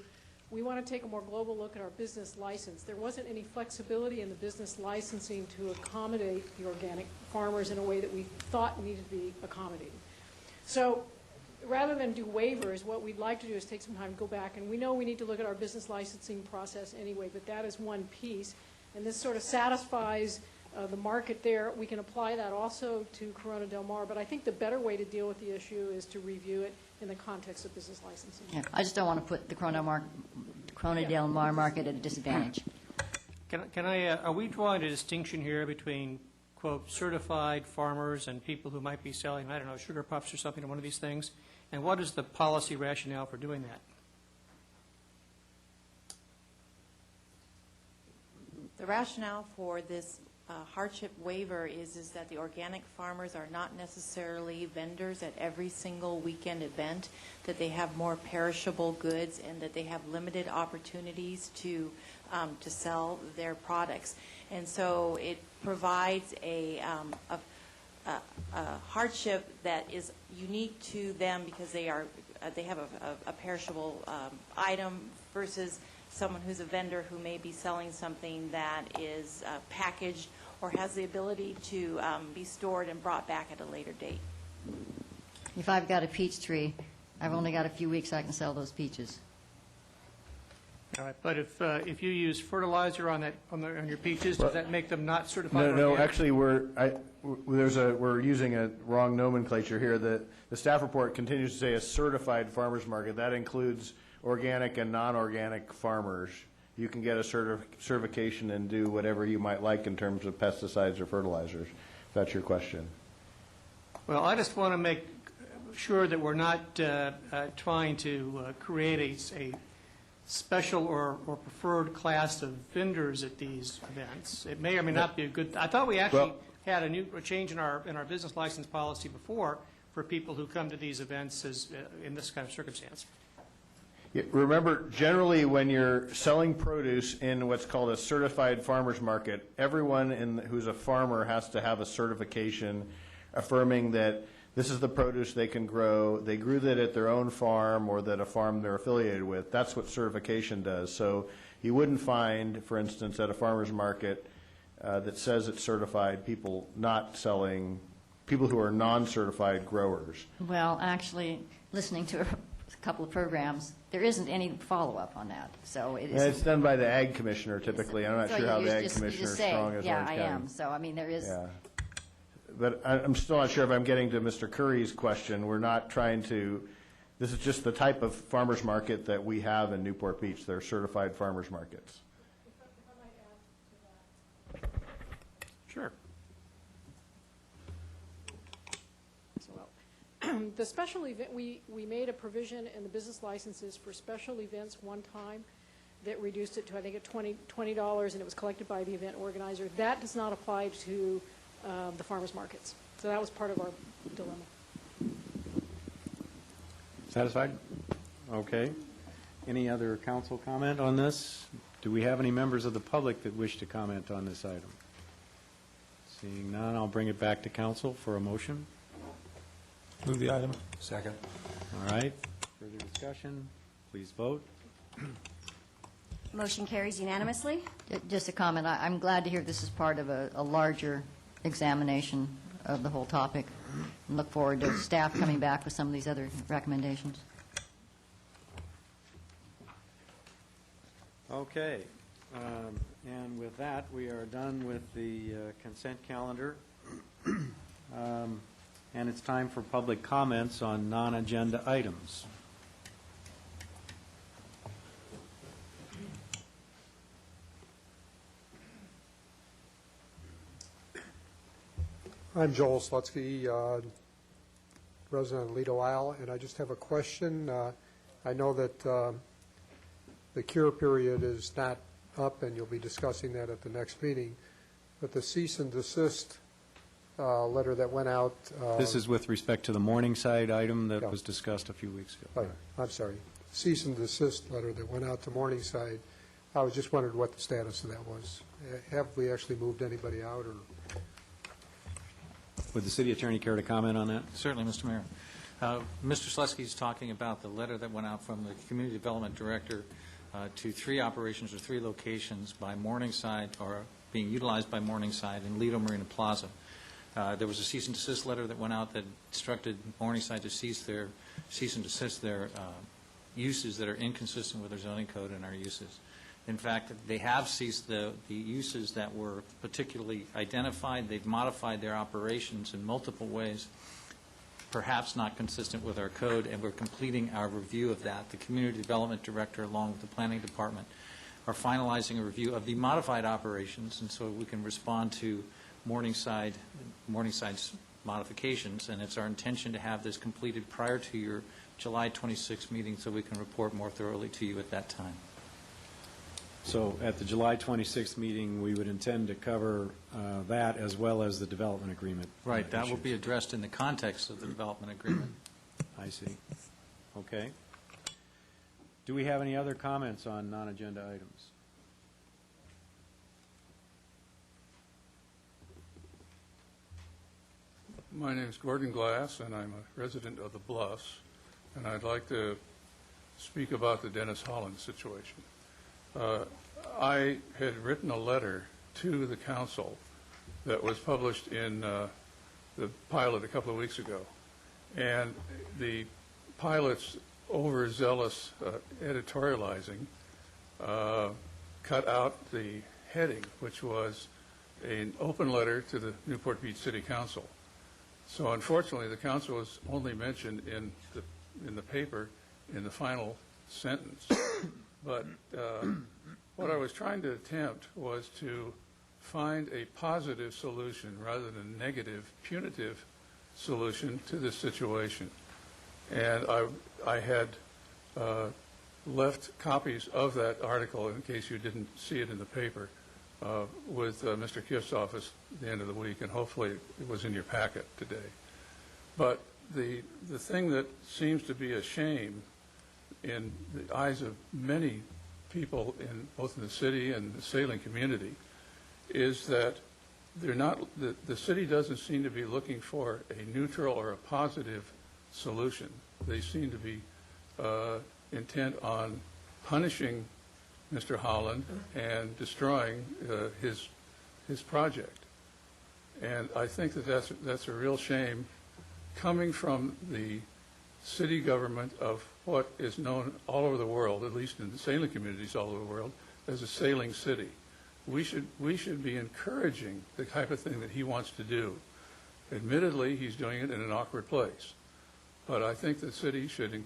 we want to take a more global look at our business license. There wasn't any flexibility in the business licensing to accommodate the organic farmers in a way that we thought needed to be accommodated. So rather than do waivers, what we'd like to do is take some time to go back, and we know we need to look at our business licensing process anyway, but that is one piece, and this sort of satisfies the market there. We can apply that also to Corona Del Mar, but I think the better way to deal with the issue is to review it in the context of business licensing. Yeah, I just don't want to put the Corona Del Mar market at a disadvantage. Are we drawing a distinction here between, quote, certified farmers and people who might be selling, I don't know, sugar puffs or something, or one of these things? And what is the policy rationale for doing that? The rationale for this hardship waiver is that the organic farmers are not necessarily vendors at every single weekend event, that they have more perishable goods, and that they have limited opportunities to sell their products. And so it provides a hardship that is unique to them because they have a perishable item versus someone who's a vendor who may be selling something that is packaged or has the ability to be stored and brought back at a later date. If I've got a peach tree, I've only got a few weeks I can sell those peaches. All right, but if you use fertilizer on your peaches, does that make them not certified? No, organic? actually, we're using a wrong nomenclature here. The staff report continues to say a certified farmers market. That includes organic and non-organic farmers. You can get a certification and do whatever you might like in terms of pesticides or fertilizers. If that's your question. Well, I just want to make sure that we're not trying to create a special or preferred class of vendors at these events. It may or may not be a good. I thought we actually had a change in our business license policy before for people who come to these events in this kind of circumstance. Yeah, remember, generally, when you're selling produce in what's called a certified farmers market, everyone who's a farmer has to have a certification affirming that this is the produce they can grow, they grew that at their own farm or that a farm they're affiliated with. That's what certification does. So you wouldn't find, for instance, at a farmer's market that says it's certified, people who are non-certified growers. Well, actually, listening to a couple of programs, there isn't any follow-up on that. So it is. It's done by the Ag Commissioner typically. I'm not sure how the Ag Commissioner is strong as Orange County. Yeah, I am. So, I mean, there is. Yeah. But I'm still not sure if I'm getting to Mr. Curry's question. We're not trying to, this is just the type of farmers market that we have in Newport Beach. They're certified farmers markets. Sure. The special event, we made a provision in the business licenses for special events one time that reduced it to, I think, at $20, and it was collected by the event organizer. That does not apply to the farmers markets. So that was part of our dilemma. Satisfied? Okay. Any other council comment on this? Do we have any members of the public that wish to comment on this item? Seeing none, I'll bring it back to council for a motion. Move the item. Second. All right. Further discussion? Please vote. Motion carries unanimously. Just a comment. I'm glad to hear this is part of a larger examination of the whole topic, and look forward to staff coming back with some of these other recommendations. Okay. And with that, we are done with the consent calendar. And it's time for public comments on non-agenda items. I'm Joel Slutsky, resident of Lido Isle, and I just have a question. I know that the cure period is not up, and you'll be discussing that at the next meeting, but the cease and desist letter that went out. This is with respect to the Morningside item that was discussed a few weeks ago. I'm sorry. Cease and desist letter that went out to Morningside. I was just wondering what the status of that was. Have we actually moved anybody out, or? Would the city attorney care to comment on that? Certainly, Mr. Mayor. Mr. Slutsky is talking about the letter that went out from the Community Development Director to 3 operations or 3 locations by Morningside, or being utilized by Morningside in Lido Marina Plaza. There was a cease and desist letter that went out that instructed Morningside to cease and desist their uses that are inconsistent with their zoning code and our uses. In fact, they have ceased the uses that were particularly identified. They've modified their operations in multiple ways, perhaps not consistent with our code, and we're completing our review of that. The Community Development Director, along with the Planning Department, are finalizing a review of the modified operations, and so we can respond to Morningside's modifications, and it's our intention to have this completed prior to your July 26th meeting so we can report more thoroughly to you at that time. So at the July 26th meeting, we would intend to cover that as well as the development agreement. Right, that will issues. be addressed in the context of the development agreement. I see. Okay. Do we have any other comments on non-agenda items? My name is Gordon Glass, and I'm a resident of the Bluffs, and I'd like to speak about the Dennis Holland situation. I had written a letter to the council that was published in the pilot a couple of weeks ago, and the pilot's overzealous editorializing cut out the heading, which was an open letter to the Newport Beach City Council. So unfortunately, the council was only mentioned in the paper in the final sentence. But what I was trying to attempt was to find a positive solution rather than a negative, punitive solution to this situation. And I had left copies of that article, in case you didn't see it in the paper, with Mr. Kiff's office at the end of the week, and hopefully it was in your packet today. But the thing that seems to be a shame in the eyes of many people, both in the city and the sailing community, is that they're not, the city doesn't seem to be looking for a neutral or a positive solution. They seem to be intent on punishing Mr. Holland and destroying his project. And I think that that's a real shame coming from the city government of what is known all over the world, at least in the sailing communities all over the world, as a sailing city. We should be encouraging the type of thing that he wants to do. Admittedly, he's doing it in an awkward place. But I think the city should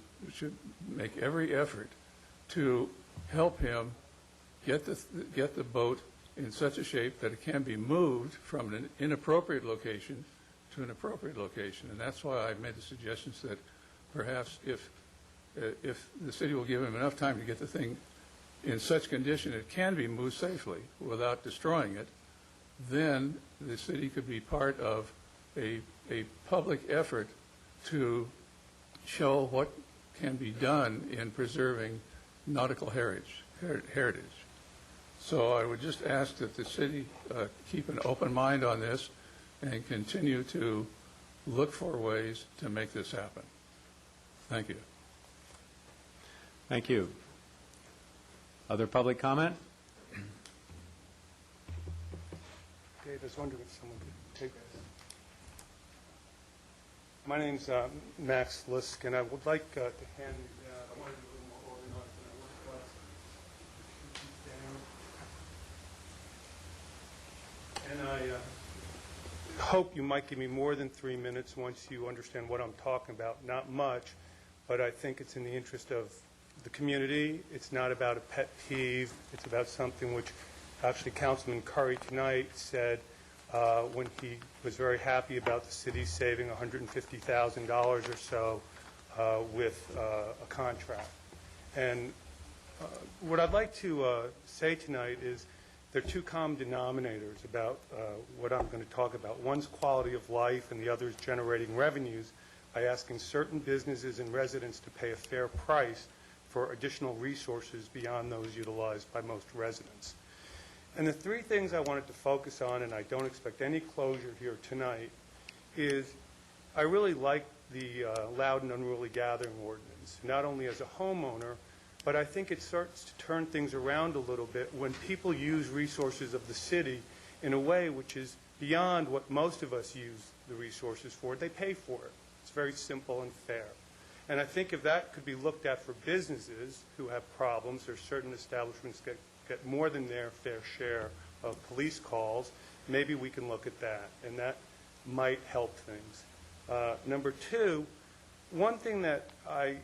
make every effort to help him get the boat in such a shape that it can be moved from an inappropriate location to an appropriate location. And that's why I made the suggestions that perhaps if the city will give him enough time to get the thing in such condition it can be moved safely without destroying it, then the city could be part of a public effort to show what can be done in preserving nautical heritage. So I would just ask that the city keep an open mind on this and continue to look for ways to make this happen. Thank you. Thank you. Other public comment? Dave, I was wondering if someone could take this. My name's Max Lisk, and I would like to hand you down. I wanted to do a little more organized than I was. And I hope you might give me more than 3 minutes once you understand what I'm talking about. Not much, but I think it's in the interest of the community. It's not about a pet peeve. It's about something which actually Councilman Curry tonight said when he was very happy about the city saving $150,000 or so with a contract. And what I'd like to say tonight is there are two common denominators about what I'm going to talk about. One's quality of life and the other is generating revenues by asking certain businesses and residents to pay a fair price for additional resources beyond those utilized by most residents. And the three things I wanted to focus on, and I don't expect any closure here tonight, is I really like the loud and unruly gathering ordinance, not only as a homeowner, but I think it starts to turn things around a little bit when people use resources of the city in a way which is beyond what most of us use the resources for. They pay for it. It's very simple and fair. And I think if that could be looked at for businesses who have problems, or certain establishments get more than their fair share of police calls, maybe we can look at that, and that might help things. Number two, one thing that I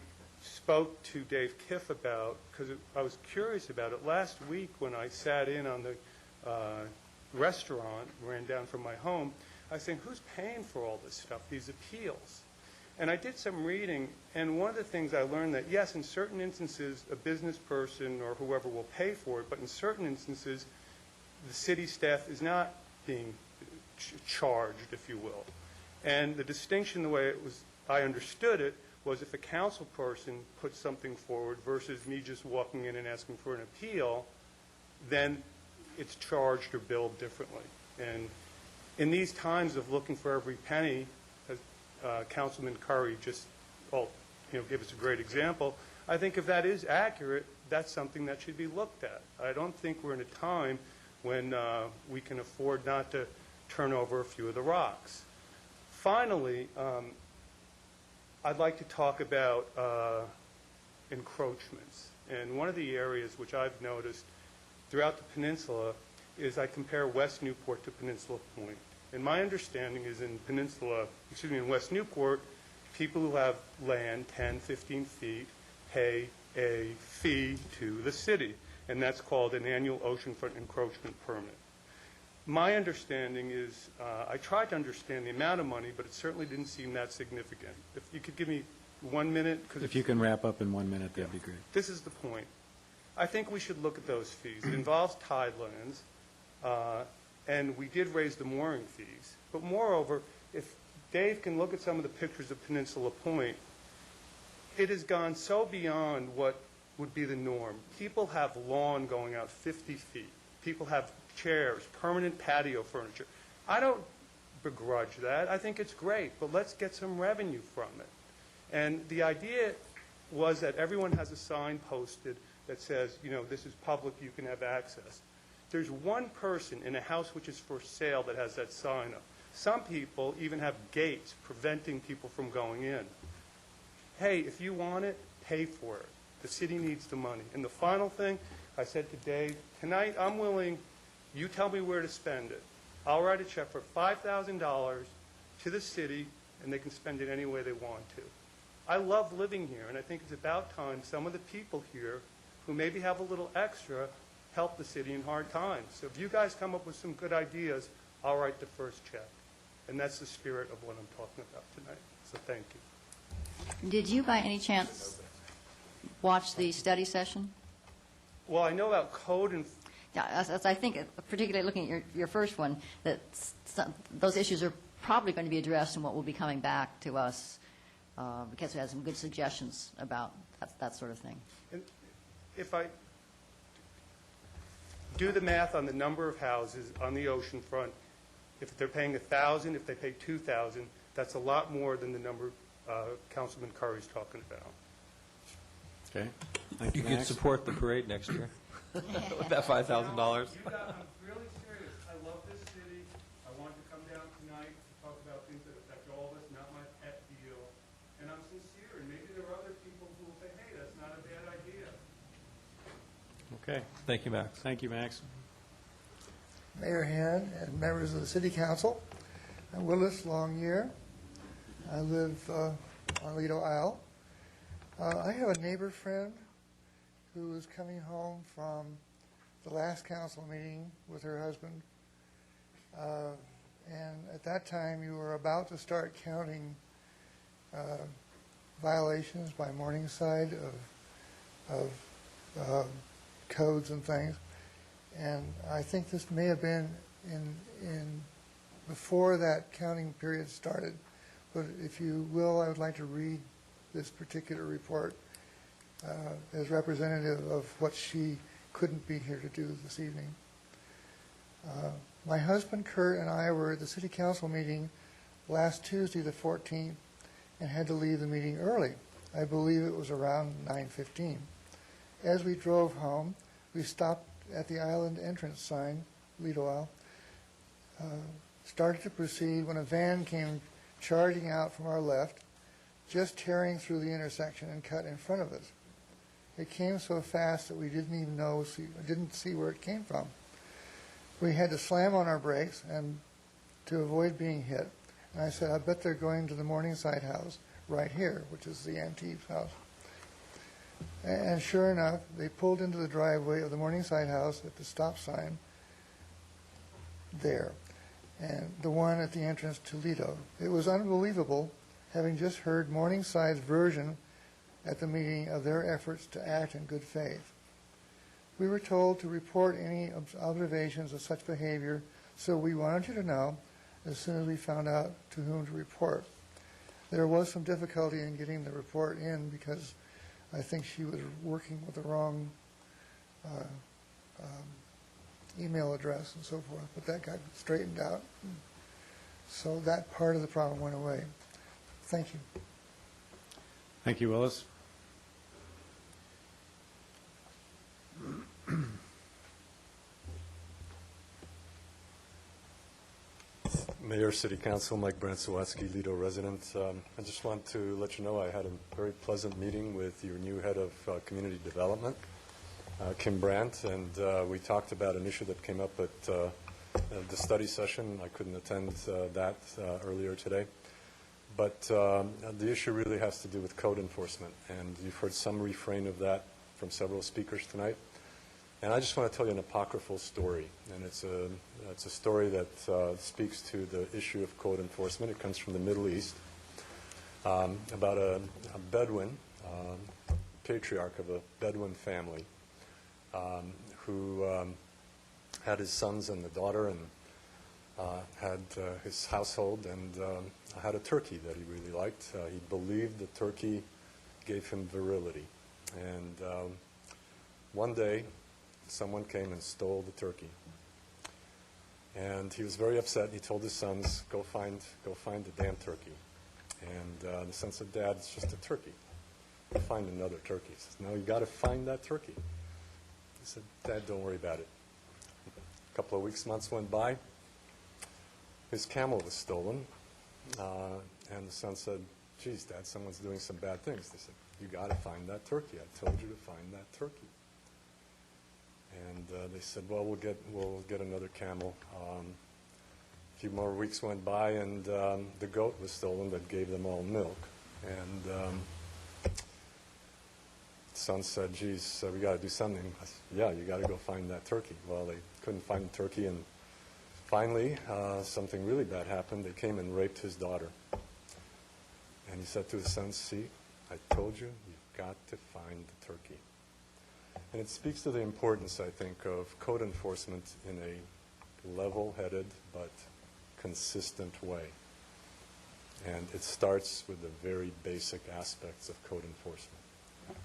spoke to Dave Kiff about, because I was curious about it, last week when I sat in on the restaurant, ran down from my home, I was saying, who's paying for all this stuff, these appeals? And I did some reading, and one of the things I learned that, yes, in certain instances, a business person or whoever will pay for it, but in certain instances, the city staff is not being charged, if you will. And the distinction, the way it was, I understood it, was if a council person puts something forward versus me just walking in and asking for an appeal, then it's charged or billed differently. And in these times of looking for every penny, as Councilman Curry just gave us a great example, I think if that is accurate, that's something that should be looked at. I don't think we're in a time when we can afford not to turn over a few of the rocks. Finally, I'd like to talk about encroachments. And one of the areas which I've noticed throughout the peninsula is I compare West Newport to Peninsula Point. And my understanding is in West Newport, people who have land 10, 15 feet pay a fee to the city, and that's called an annual oceanfront encroachment permit. My understanding is, I tried to understand the amount of money, but it certainly didn't seem that significant. If you could give me 1 minute. If you can wrap up in 1 minute, that'd be great. This is the point. I think we should look at those fees. It involves tidelands, and we did raise the mooring fees. But moreover, if Dave can look at some of the pictures of Peninsula Point, it has gone so beyond what would be the norm. People have lawn going out 50 feet. People have chairs, permanent patio furniture. I don't begrudge that. I think it's great, but let's get some revenue from it. And the idea was that everyone has a sign posted that says, this is public, you can have access. There's one person in a house which is for sale that has that sign up. Some people even have gates preventing people from going in. Hey, if you want it, pay for it. The city needs the money. And the final thing, I said to Dave, tonight I'm willing, you tell me where to spend it. I'll write a check for $5,000 to the city, and they can spend it any way they want to. I love living here, and I think it's about time some of the people here who maybe have a little extra help the city in hard times. So if you guys come up with some good ideas, I'll write the first check. And that's the spirit of what I'm talking about tonight. So thank you. Did you, by any chance, watch the study session? Well, I know about code and... Yeah, as I think, particularly looking at your first one, that those issues are probably going to be addressed in what will be coming back to us, because we had some good suggestions about that sort of thing. And if I do the math on the number of houses on the ocean front, if they're paying $1,000, if they pay $2,000, that's a lot more than the number Councilman Curry's talking about. Okay. Thank You you, could Max. support the parade next year with that $5,000. I'm really serious. I love this city. I want to come down tonight to talk about things that affect all of us, not my pet deal. And I'm sincere, and maybe there are other people who will say, hey, that's not a bad idea. Okay. Thank you, Max. Thank you, Max. Mayor Hand and members of the City Council. I'm Willis Longyear. I live on Lido Isle. I have a neighbor friend who is coming home from the last council meeting with her husband. And at that time, you were about to start counting violations by Morningside of codes and things. And I think this may have been in before that counting period started. But if you will, I would like to read this particular report as representative of what she couldn't be here to do this evening. My husband Kurt and I were at the City Council meeting last Tuesday, the 14th, and had to leave the meeting early. I believe it was around 9:15. As we drove home, we stopped at the island entrance sign, Lido Isle, started to proceed when a van came charging out from our left, just tearing through the intersection and cut in front of us. It came so fast that we didn't see where it came from. We had to slam on our brakes and to avoid being hit. And I said, I bet they're going to the Morningside house right here, which is the Antiques house. And sure enough, they pulled into the driveway of the Morningside house at the stop sign there, and the one at the entrance to Lido. It was unbelievable having just heard Morningside's version at the meeting of their efforts to act in good faith. We were told to report any observations of such behavior, so we wanted you to know as soon as we found out to whom to report. There was some difficulty in getting the report in because I think she was working with the wrong email address and so forth, but that got straightened out. So that part of the problem went away. Thank you. Thank you, Willis. Mayor, City Council, Mike Brant-Sawatsky, Lido resident. I just want to let you know I had a very pleasant meeting with your new head of community development, Kim Brandt, and we talked about an issue that came up at the study session. I couldn't attend that earlier today. But the issue really has to do with code enforcement, and you've heard some refrain of that from several speakers tonight. And I just want to tell you an apocryphal story, and it's a story that speaks to the issue of code enforcement. It comes from the Middle East, about a Bedouin, patriarch of a Bedouin family, who had his sons and the daughter, and had his household, and had a turkey that he really liked. He believed the turkey gave him virility. And one day, someone came and stole the turkey. And he was very upset. He told his sons, go find the damn turkey. And the son said, Dad, it's just a turkey. Go find another turkey. He says, no, you got to find that turkey. He said, Dad, don't worry about it. A couple of weeks, months went by. His camel was stolen. And the son said, geez, Dad, someone's doing some bad things. They said, you got to find that turkey. I told you to find that turkey. And they said, well, we'll get another camel. A few more weeks went by, and the goat was stolen that gave them all milk. And the son said, geez, we got to do something. I said, yeah, you got to go find that turkey. Well, they couldn't find the turkey, and finally, something really bad happened. They came and raped his daughter. And he said to his son, see, I told you, you've got to find the turkey. And it speaks to the importance, I think, of code enforcement in a level-headed but consistent way. And it starts with the very basic aspects of code enforcement.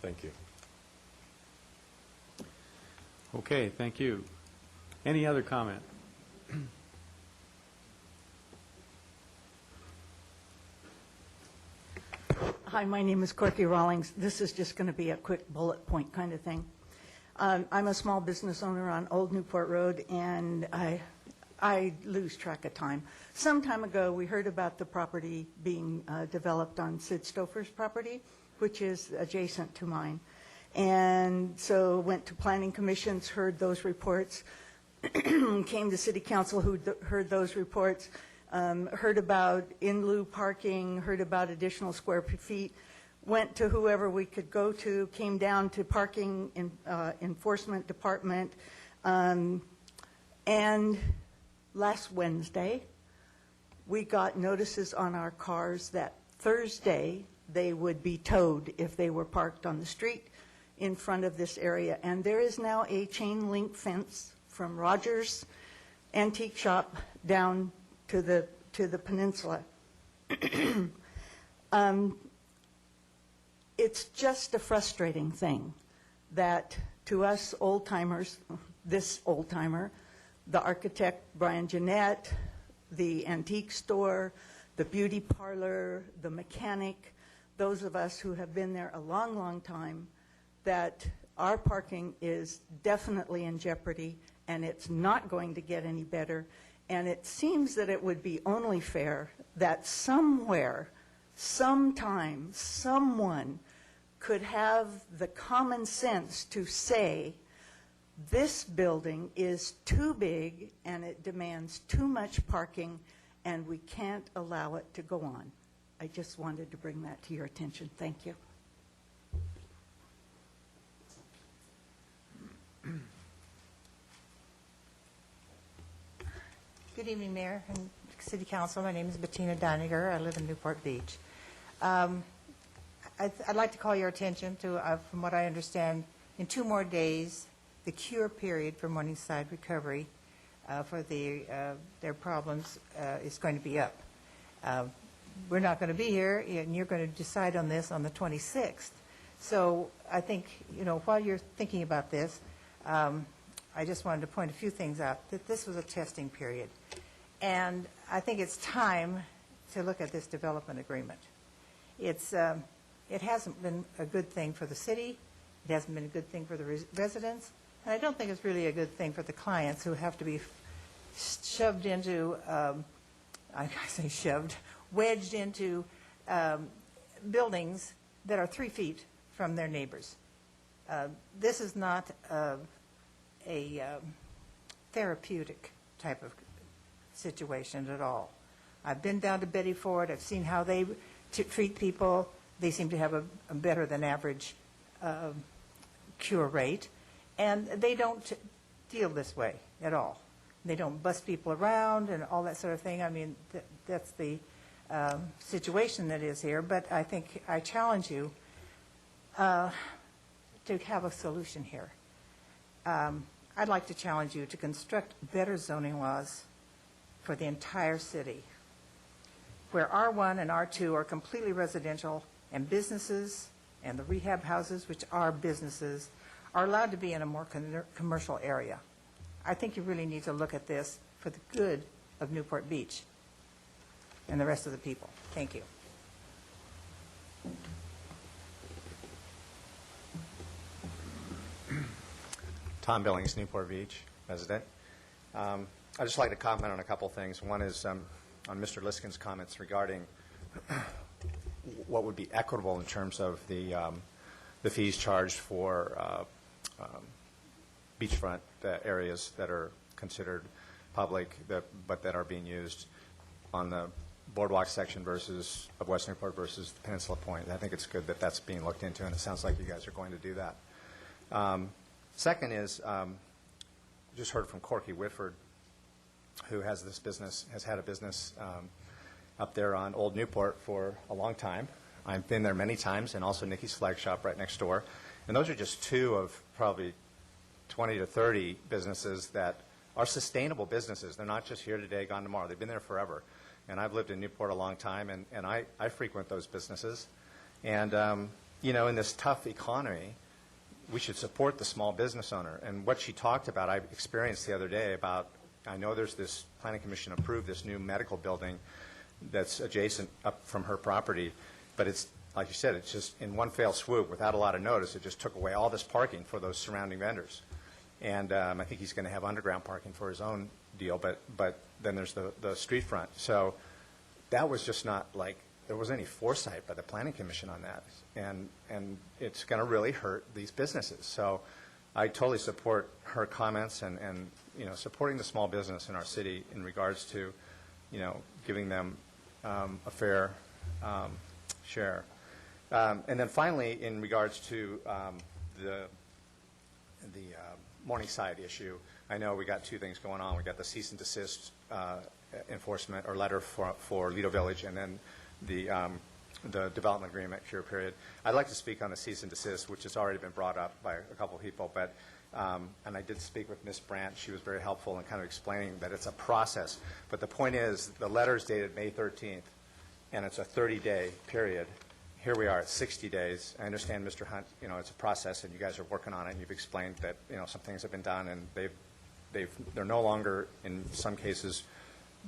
Thank you. Okay, thank you. Any other comment? Hi, my name is Corky Rawlings. This is just going to be a quick bullet point kind of thing. I'm a small business owner on Old Newport Road, and I lose track of time. Some time ago, we heard about the property being developed on Sid Stouffer's property, which is adjacent to mine. And so went to planning commissions, heard those reports, came to city council, who heard those reports, heard about in lieu parking, heard about additional square feet, went to whoever we could go to, came down to parking enforcement department, and last Wednesday, we got notices on our cars that Thursday they would be towed if they were parked on the street in front of this area. And there is now a chain link fence from Rogers Antique Shop down to the peninsula. It's just a frustrating thing that to us old-timers, this old-timer, the architect Brian Jeanette, the antique store, the beauty parlor, the mechanic, those of us who have been there a long, long time, that our parking is definitely in jeopardy, and it's not going to get any better. And it seems that it would be only fair that somewhere, sometime, someone could have the common sense to say, this building is too big and it demands too much parking and we can't allow it to go on. I just wanted to bring that to your attention. Thank you. Good evening, Mayor and City Council. My name is Bettina Doniger. I live in Newport Beach. I'd like to call your attention to, from what I understand, in 2 more days, the cure period for Morningside Recovery for their problems is going to be up. We're not going to be here, and you're going to decide on this on the 26th. So I think, while you're thinking about this, I just wanted to point a few things out, that this was a testing period. And I think it's time to look at this development agreement. It hasn't been a good thing for the city. It hasn't been a good thing for the residents. And I don't think it's really a good thing for the clients who have to be shoved into, I say shoved, wedged into buildings that are 3 feet from their neighbors. This is not a therapeutic type of situation at all. I've been down to Betty Ford. I've seen how they treat people. They seem to have a better than average cure rate. And they don't deal this way at all. They don't bust people around and all that sort of thing. I mean, that's the situation that is here. But I think I challenge you to have a solution here. I'd like to challenge you to construct better zoning laws for the entire city, where R1 and R2 are completely residential, and businesses and the rehab houses, which are businesses, are allowed to be in a more commercial area. I think you really need to look at this for the good of Newport Beach and the rest of the people. Thank you. Tom Billings, Newport Beach resident. I'd just like to comment on a couple things. One is on Mr. Liskin's comments regarding what would be equitable in terms of the fees charged for beachfront areas that are considered public, but that are being used on the boardwalk section of West Newport versus the Peninsula Point. I think it's good that that's being looked into, and it sounds like you guys are going to do that. Second is, just heard from Corky Whitford, who has had a business up there on Old Newport for a long time. I've been there many times, and also Nikki's Flag Shop right next door. And those are just 2 of probably 20 to 30 businesses that are sustainable businesses. They're not just here today, gone tomorrow. They've been there forever. And I've lived in Newport a long time, and I frequent those businesses. And, in this tough economy, we should support the small business owner. And what she talked about, I experienced the other day about, I know there's this Planning Commission approved this new medical building that's adjacent up from her property, but it's, like you said, it's just in one fell swoop, without a lot of notice, it just took away all this parking for those surrounding vendors. And I think he's going to have underground parking for his own deal, but then there's the street front. So that was just not like, there wasn't any foresight by the Planning Commission on that. And it's going to really hurt these businesses. So I totally support her comments and supporting the small business in our city in regards to, giving them a fair share. And then finally, in regards to the Morningside issue, I know we got 2 things going on. We got the cease and desist enforcement or letter for Lido Village, and then the development agreement cure period. I'd like to speak on the cease and desist, which has already been brought up by a couple of people, but and I did speak with Ms. Brandt. She was very helpful in kind of explaining that it's a process. But the point is, the letter is dated May 13th, and it's a 30-day period. Here we are at 60 days. I understand, Mr. Hunt, it's a process, and you guys are working on it, and you've explained that, some things have been done, and they're no longer, in some cases,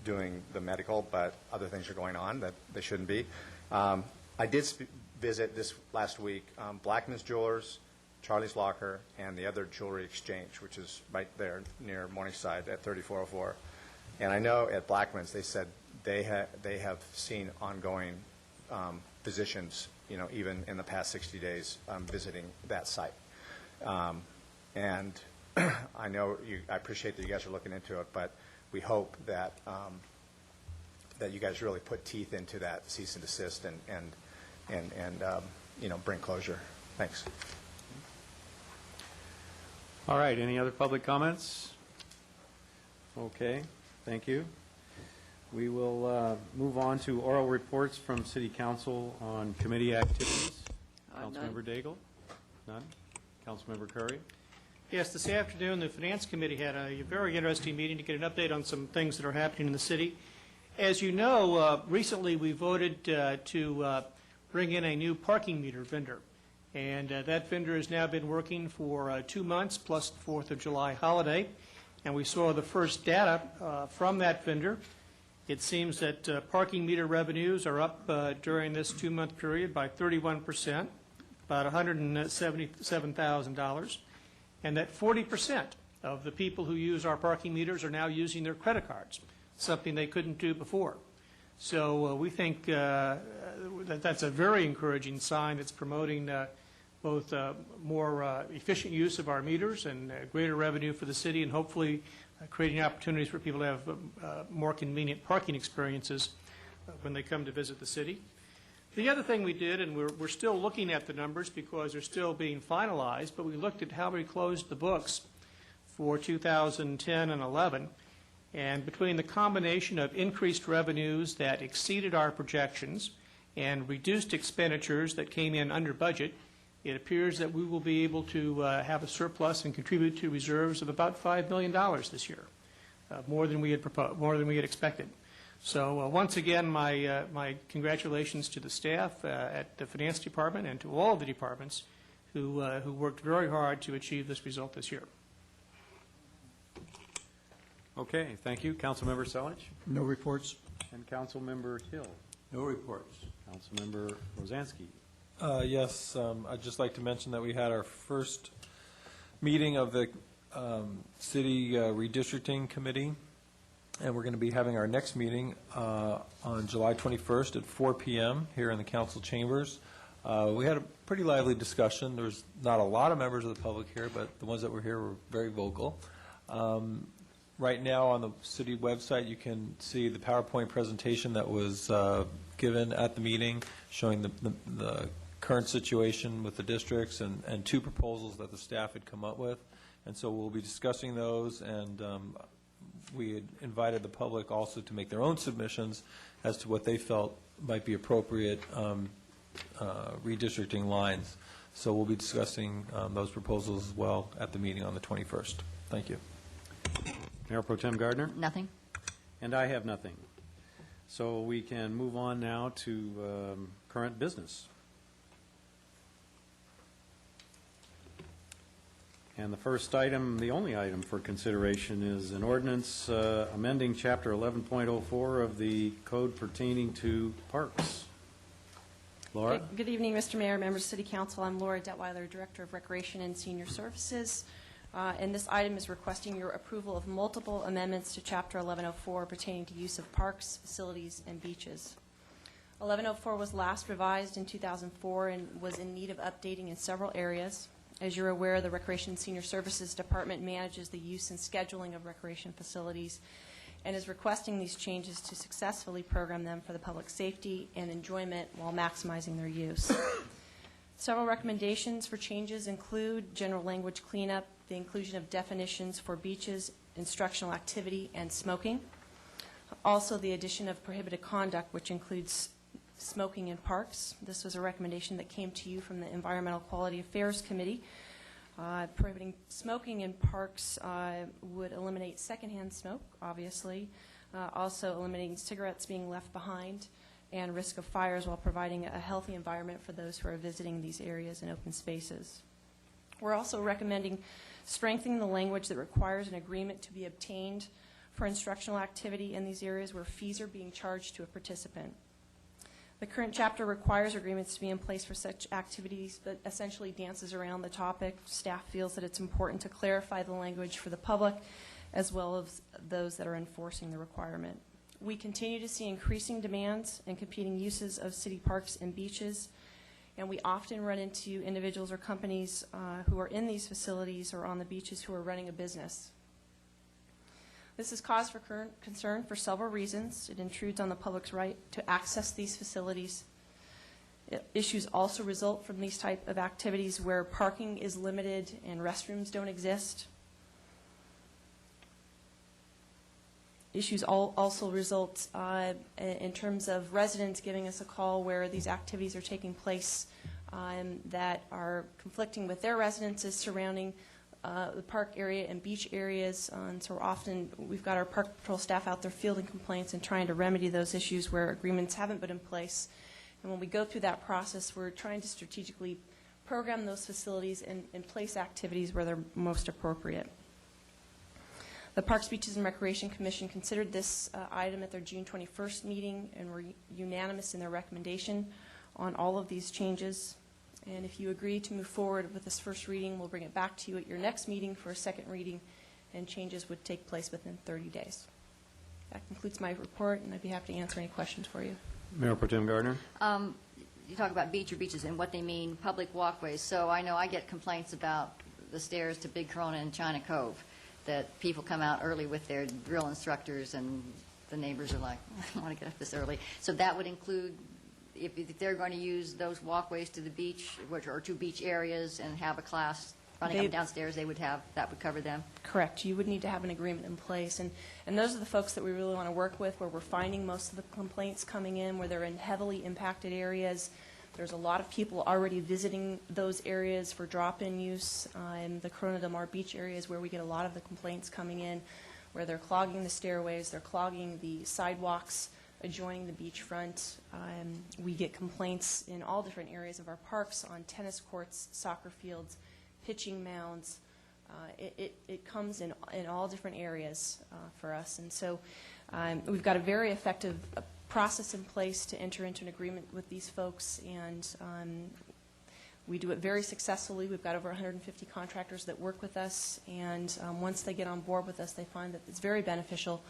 doing the medical, but other things are going on that they shouldn't be. I did visit this last week Blackman's Jewelers, Charlie's Locker, and the other jewelry exchange, which is right there near Morningside at 3404. And I know at Blackman's they said they have seen ongoing physicians, even in the past 60 days visiting that site. And I know I appreciate that you guys are looking into it, but we hope that that you guys really put teeth into that cease and desist and bring closure. Thanks. All right, any other public comments? Okay, thank you. We will move on to oral reports from City Council on committee activities. Councilmember Daigle? None? Councilmember Curry? Yes, this afternoon, the Finance Committee had a very interesting meeting to get an update on some things that are happening in the city. As you know, recently we voted to bring in a new parking meter vendor. And that vendor has now been working for 2 months, plus the 4th of July holiday. And we saw the first data from that vendor. It seems that parking meter revenues are up during this 2-month period by 31%, about $177,000, and that 40% of the people who use our parking meters are now using their credit cards, something they couldn't do before. So we think that that's a very encouraging sign that's promoting both more efficient use of our meters and greater revenue for the city, and hopefully creating opportunities for people to have more convenient parking experiences when they come to visit the city. The other thing we did, and we're still looking at the numbers because they're still being finalized, but we looked at how we closed the books for 2010 and 11, and between the combination of increased revenues that exceeded our projections and reduced expenditures that came in under budget, it appears that we will be able to have a surplus and contribute to reserves of about $5 million this year, more than we had expected. So once again, my congratulations to the staff at the Finance Department and to all of the departments who worked very hard to achieve this result this year. Okay, thank you. Councilmember Selich? No reports. And Councilmember Hill? No reports. Councilmember Rosansky? Yes, I'd just like to mention that we had our first meeting of the City Redistricting Committee, and we're going to be having our next meeting on July 21st at 4 p.m. here in the council chambers. We had a pretty lively discussion. There's not a lot of members of the public here, but the ones that were here were very vocal. Right now on the city website, you can see the PowerPoint presentation that was given at the meeting showing the current situation with the districts and 2 proposals that the staff had come up with. And so we'll be discussing those, and we had invited the public also to make their own submissions as to what they felt might be appropriate redistricting lines. So we'll be discussing those proposals as well at the meeting on the 21st. Thank you. Mayor Pro Tem Gardner? Nothing. And I have nothing. So we can move on now to current business. And the first item, the only item for consideration, is an ordinance amending Chapter 11.04 of the code pertaining to parks. Laura? Good evening, Mr. Mayor, members of City Council. I'm Laura Detweiler, Director of Recreation and Senior Services. And this item is requesting your approval of multiple amendments to Chapter 1104 pertaining to use of parks, facilities, and beaches. 1104 was last revised in 2004 and was in need of updating in several areas. As you're aware, the Recreation and Senior Services Department manages the use and scheduling of recreation facilities and is requesting these changes to successfully program them for the public safety and enjoyment while maximizing their use. Several recommendations for changes include general language cleanup, the inclusion of definitions for beaches, instructional activity, and smoking. Also, the addition of prohibited conduct, which includes smoking in parks. This was a recommendation that came to you from the Environmental Quality Affairs Committee. Prohibiting smoking in parks would eliminate secondhand smoke, obviously. Also eliminating cigarettes being left behind and risk of fires while providing a healthy environment for those who are visiting these areas and open spaces. We're also recommending strengthening the language that requires an agreement to be obtained for instructional activity in these areas where fees are being charged to a participant. The current chapter requires agreements to be in place for such activities, but essentially dances around the topic. Staff feels that it's important to clarify the language for the public as well as those that are enforcing the requirement. We continue to see increasing demands and competing uses of city parks and beaches, and we often run into individuals or companies who are in these facilities or on the beaches who are running a business. This is cause for concern for several reasons. It intrudes on the public's right to access these facilities. Issues also result from these type of activities where parking is limited and restrooms don't exist. issues also result in terms of residents giving us a call where these activities are taking place that are conflicting with their residences surrounding the park area and beach areas. And so we've got our park patrol staff out there fielding complaints and trying to remedy those issues where agreements haven't been in place. And when we go through that process, we're trying to strategically program those facilities and place activities where they're most appropriate. The Parks, Beaches, and Recreation Commission considered this item at their June 21st meeting and were unanimous in their recommendation on all of these changes. And if you agree to move forward with this first reading, we'll bring it back to you at your next meeting for a second reading, and changes would take place within 30 days. That concludes my report, and I'd be happy to answer any questions for you. Mayor Pro Tem Gardner? You talk about beach or beaches and what they mean, public walkways. So I know I get complaints about the stairs to Big Corona and China Cove, that people come out early with their drill instructors and the neighbors are like, I want to get up this early. So that would include, if they're going to use those walkways to the beach, or to beach areas, and have a class running up and downstairs, that would cover them? Correct. You would need to have an agreement in place. And those are the folks that we really want to work with, where we're finding most of the complaints coming in, where they're in heavily impacted areas. There's a lot of people already visiting those areas for drop-in use. In the Corona del Mar beach areas where we get a lot of the complaints coming in, where they're clogging the stairways, they're clogging the sidewalks adjoining the beachfront. We get complaints in all different areas of our parks on tennis courts, soccer fields, pitching mounds. It comes in all different areas for us. And so we've got a very effective process in place to enter into an agreement with these folks, and we do it very successfully. We've got over 150 contractors that work with us, and once they get on board with us, they find that it's very beneficial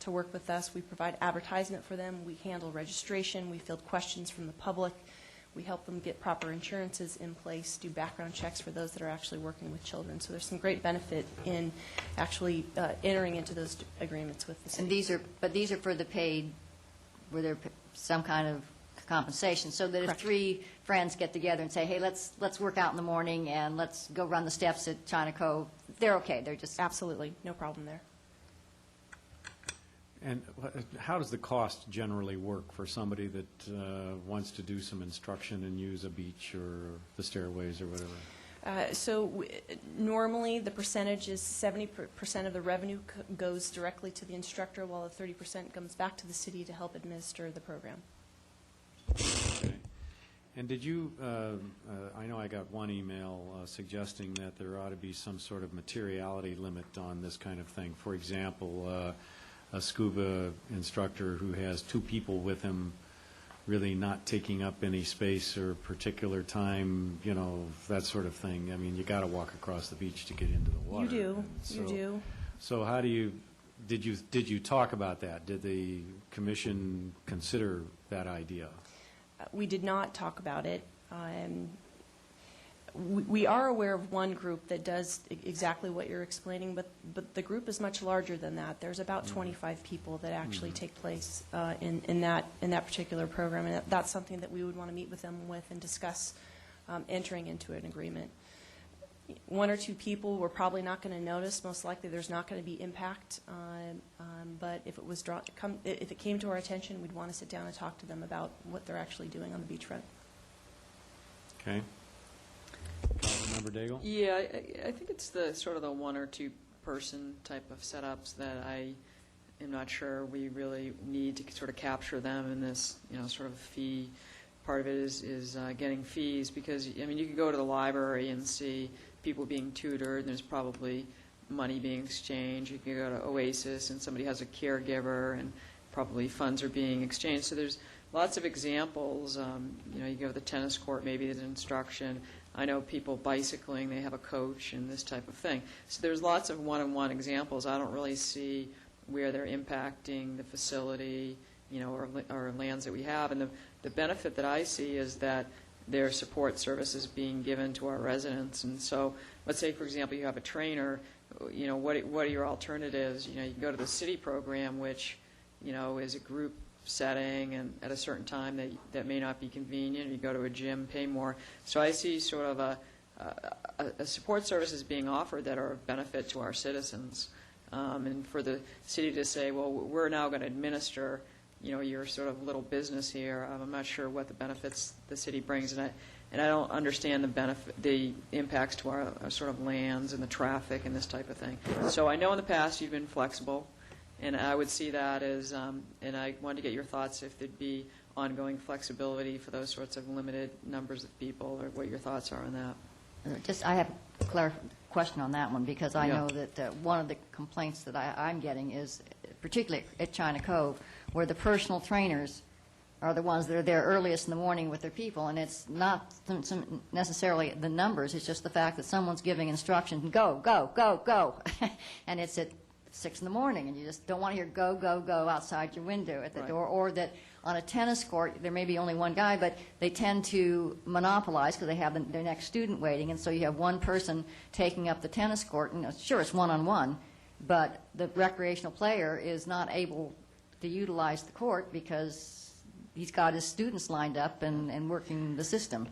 to work with us. We provide advertisement for them. We handle registration. We field questions from the public. We help them get proper insurances in place, do background checks for those that are actually working with children. So there's some great benefit in actually entering into those agreements with the city. And these are for the paid, where there some kind of compensation, so that if three friends get together and say, hey, let's work out in the morning and let's go run the steps at China Cove, they're okay. They're just absolutely no problem there. And how does the cost generally work for somebody that wants to do some instruction and use a beach or the stairways or whatever? Normally the percentage is 70% of the revenue goes directly to the instructor, while the 30% comes back to the city to help administer the program. Okay. And did you, I know I got one email suggesting that there ought to be some sort of materiality limit on this kind of thing. For example, a scuba instructor who has two people with him really not taking up any space or particular time, you know, that sort of thing. I mean, you got to walk across the beach to get into the water. You do. You do. So how do you, did you talk about that? Did the commission consider that idea? We did not talk about it. We are aware of one group that does exactly what you're explaining, but the group is much larger than that. There's about 25 people that actually take place in that particular program, and that's something that we would want to meet with them with and discuss entering into an agreement. One or two people we're probably not going to notice. Most likely there's not going to be impact, but if it came to our attention, we'd want to sit down and talk to them about what they're actually doing on the beachfront. Okay. Member Daigle? Yeah, I think it's the sort of the one or two person type of setups that I am not sure we really need to sort of capture them in this, you know, sort of fee. Part of it is getting fees, because, I mean, you could go to the library and see people being tutored, and there's probably money being exchanged. You can go to Oasis and somebody has a caregiver, and probably funds are being exchanged. So there's lots of examples. You know, you go to the tennis court, maybe there's instruction. I know people bicycling, they have a coach and this type of thing. So there's lots of one-on-one examples. I don't really see where they're impacting the facility, you know, or lands that we have. And the benefit that I see is that there are support services being given to our residents. And so let's say, for example, you have a trainer, you know, what are your alternatives? You know, you can go to the city program, which, you know, is a group setting and at a certain time that may not be convenient. You go to a gym, pay more. So I see sort of a support services being offered that are of benefit to our citizens. And for the city to say, well, we're now going to administer, your sort of little business here, I'm not sure what the benefits the city brings. And I don't understand the impacts to our sort of lands and the traffic and this type of thing. So I know in the past you've been flexible, and I would see that as, and I wanted to get your thoughts if there'd be ongoing flexibility for those sorts of limited numbers of people, or what your thoughts are on that. I have a question on that one, because I know that one of the complaints that I'm getting is, particularly at China Cove, where the personal trainers are the ones that are there earliest in the morning with their people, and it's not necessarily the numbers, it's just the fact that someone's giving instruction, go, go, go, go, and it's at 6 in the morning, and you just don't want to hear go, go, go outside your window at the door, or that on a tennis court, there may be only one guy, but they tend to monopolize because they have their next student waiting, and so you have one person taking up the tennis court, and sure, it's one-on-one, but the recreational player is not able to utilize the court because he's got his students lined up and working the system.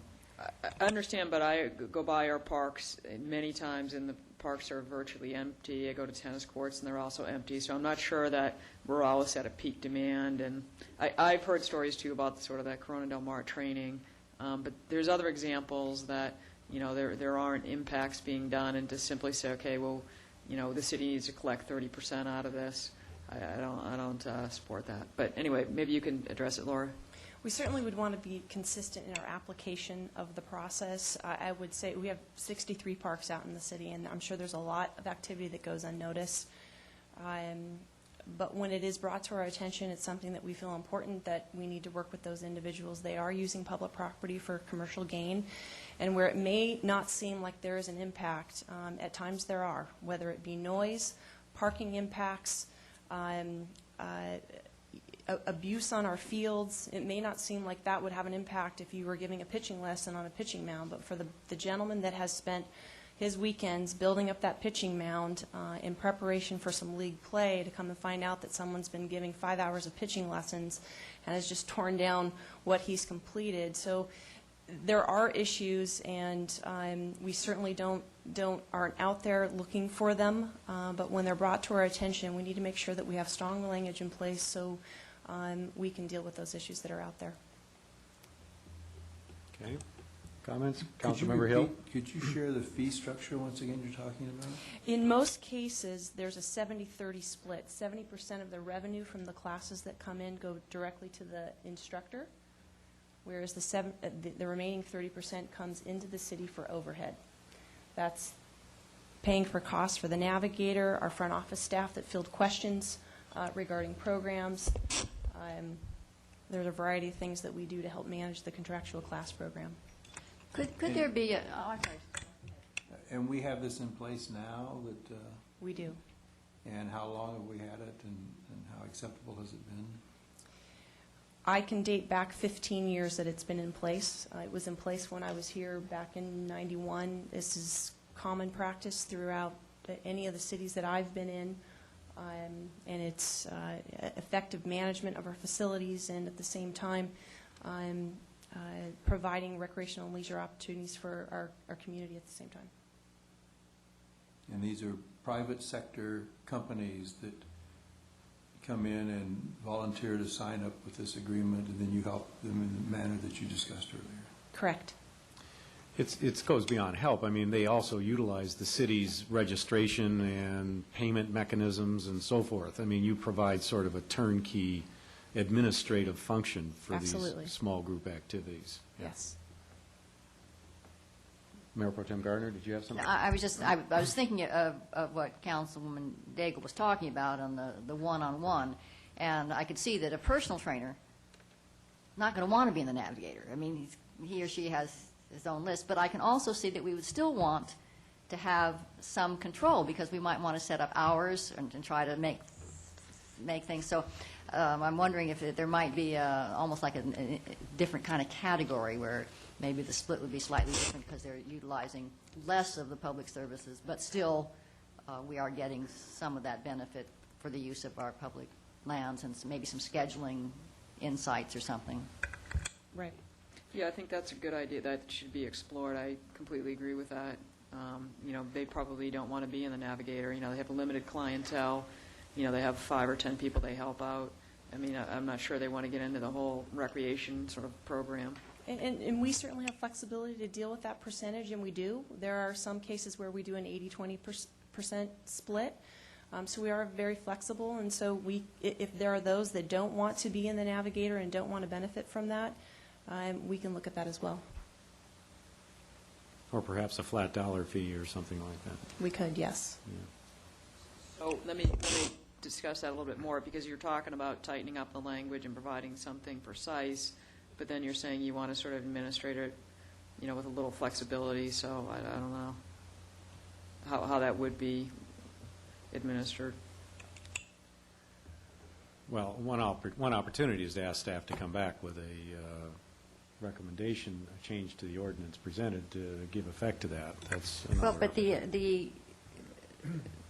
I understand, but I go by our parks many times, and the parks are virtually empty. I go to tennis courts, and they're also empty. So I'm not sure that we're always at a peak demand. And I've heard stories, too, about sort of that Corona Del Mar training. But there's other examples that, there aren't impacts being done, and to simply say, okay, well, the city needs to collect 30% out of this. I don't support that. But anyway, maybe you can address it, Laura. We certainly would want to be consistent in our application of the process. I would say we have 63 parks out in the city, and I'm sure there's a lot of activity that goes unnoticed. But when it is brought to our attention, it's something that we feel important, that we need to work with those individuals. They are using public property for commercial gain, and where it may not seem like there is an impact, at times there are, whether it be noise, parking impacts, abuse on our fields. It may not seem like that would have an impact if you were giving a pitching lesson on a pitching mound, but for the gentleman that has spent his weekends building up that pitching mound in preparation for some league play, to come and find out that someone's been giving 5 hours of pitching lessons and has just torn down what he's completed. So there are issues, and we certainly aren't out there looking for them, but when they're brought to our attention, we need to make sure that we have strong language in place so we can deal with those issues that are out there. Okay. Comments? Councilmember Hill? Could you share the fee structure once again you're talking about? In most cases, there's a 70-30 split. 70% of the revenue from the classes that come in go directly to the instructor, whereas the remaining 30% comes into the city for overhead. That's paying for costs for the navigator, our front office staff that field questions regarding programs. There's a variety of things that we do to help manage the contractual class program. Could there be And we have this in place now that... we do. And how long have we had it, and how acceptable has it been? I can date back 15 years that it's been in place. It was in place when I was here back in '91. This is common practice throughout any of the cities that I've been in, and it's effective management of our facilities, and at the same time providing recreational and leisure opportunities for our community at the same time. And these are private sector companies that come in and volunteer to sign up with this agreement, and then you help them in the manner that you discussed earlier. Correct. It goes beyond help. I mean, they also utilize the city's registration and payment mechanisms and so forth. I mean, you provide sort of a turnkey administrative function for Absolutely. these small group activities. Yes. Mayor Pro Tem Gardner, did you have something? I was thinking of what Councilwoman Daigle was talking about on the one-on-one, and I could see that a personal trainer not going to want to be in the navigator. I mean, he or she has his own list, but I can also see that we would still want to have some control, because we might want to set up hours and try to make things. So I'm wondering if there might be almost like a different kind of category where maybe the split would be slightly different because they're utilizing less of the public services, but still we are getting some of that benefit for the use of our public lands, and maybe some scheduling insights or something. Right. Yeah, I think that's a good idea. That should be explored. I completely agree with that. They probably don't want to be in the Navigator. They have a limited clientele. They have 5 or 10 people they help out. I'm not sure they want to get into the whole recreation sort of program. And we certainly have flexibility to deal with that percentage, and we do. There are some cases where we do an 80-20% split. So we are very flexible, and so if there are those that don't want to be in the Navigator and don't want to benefit from that, we can look at that as well. Or perhaps a flat dollar fee or something like that. We could, yes. So let me discuss that a little bit more, because you're talking about tightening up the language and providing something precise, but then you're saying you want to sort of administrate it, with a little flexibility. So I don't know how that would be administered. Well, one opportunity is to ask staff to come back with a recommendation, a change to the ordinance presented to give effect to that. That's another. Well, but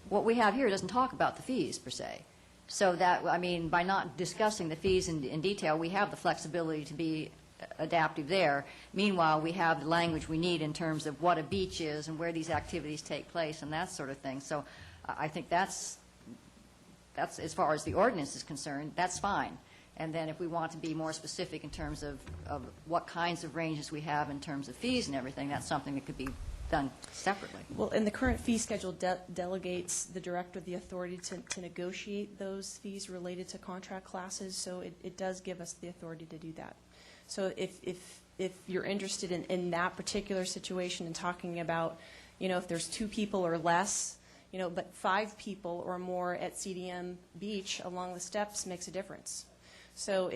what we have here doesn't talk about the fees per se. So that, by not discussing the fees in detail, we have the flexibility to be adaptive there. Meanwhile, we have the language we need in terms of what a beach is and where these activities take place and that sort of thing. So I think that's as far as the ordinance is concerned, that's fine. And then if we want to be more specific in terms of what kinds of ranges we have in terms of fees and everything, that's something that could be done separately. Well, and the current fee schedule delegates the director the authority to negotiate those fees related to contract classes, so it does give us the authority to do that. So if you're interested in that particular situation and talking about, if there's 2 people or less, but 5 people or more at CDM Beach along the steps makes a difference. So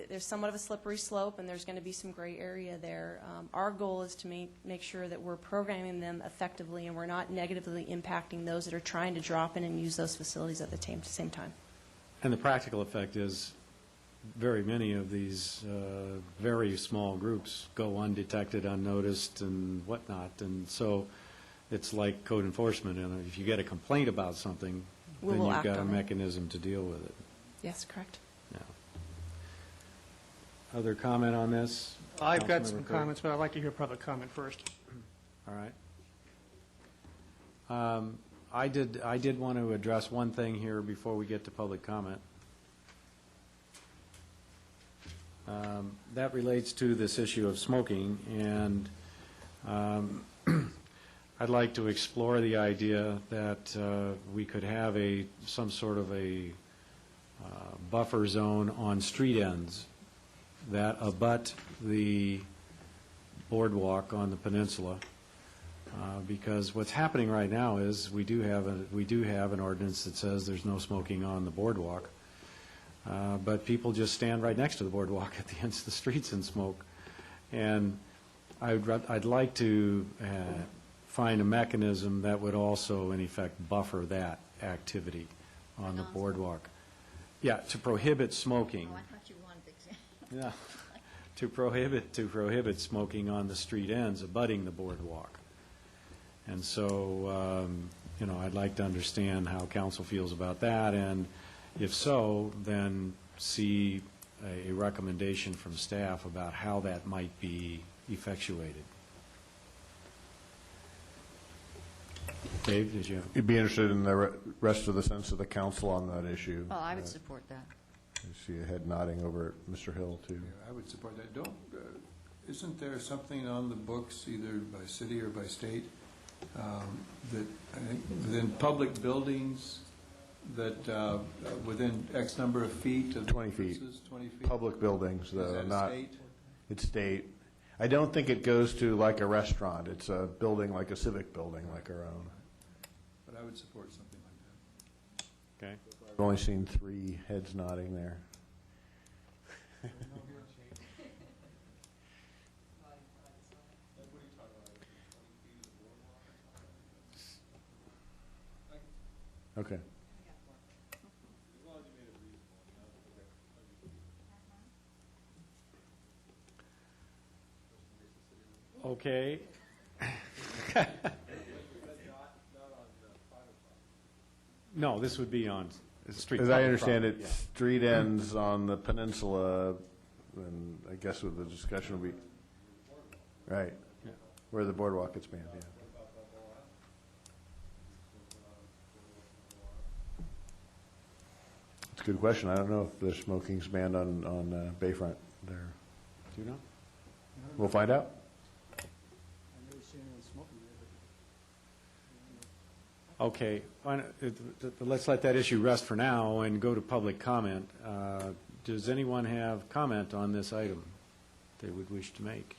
there's somewhat of a slippery slope, and there's going to be some gray area there. Our goal is to make sure that we're programming them effectively and we're not negatively impacting those that are trying to drop in and use those facilities at the same time. And the practical effect is very many of these very small groups go undetected, unnoticed, and whatnot. And so it's like code enforcement. And if you get a complaint about something, then you've got a mechanism to deal with it. Yes, correct. Other comment on this? I've got some comments, but I'd like to hear public comment first. All right. I did want to address one thing here before we get to public comment. That relates to this issue of smoking, and I'd like to explore the idea that we could have some sort of a buffer zone on street ends that abut the boardwalk on the peninsula, because what's happening right now is we do have an ordinance that says there's no smoking on the boardwalk, but people just stand right next to the boardwalk at the ends of the streets and smoke. And I'd like to find a mechanism that would also, in effect, buffer that activity on the boardwalk. Yeah, to prohibit smoking. Oh, I thought you wanted to. Yeah, to prohibit smoking on the street ends abutting the boardwalk. And so, I'd like to understand how council feels about that, and if so, then see a recommendation from staff about how that might be effectuated. Dave, did you? You'd be interested in the rest of the sense of the council on that issue? Well, I would support that. I see a head nodding over at Mr. Hill, too. Yeah, I would support that. Isn't there something on the books, either by city or by state, that I think within public buildings that within X number of feet of 20 feet. 20 feet? Public buildings, though, Is that not. state? It's state. I don't think it goes to like a restaurant. It's a building like a civic building, like our own. But I would support something like that. Okay. I've only seen 3 heads nodding there. Okay. Okay. No, this would be on street. As I understand it, street ends on the peninsula, and I guess what the discussion will be, right, where the boardwalk gets banned, yeah. Good question. I don't know if there's smoking's banned on Bayfront there. Do you know? We'll find out. Okay, let's let that issue rest for now and go to public comment. Does anyone have comment on this item they would wish to make?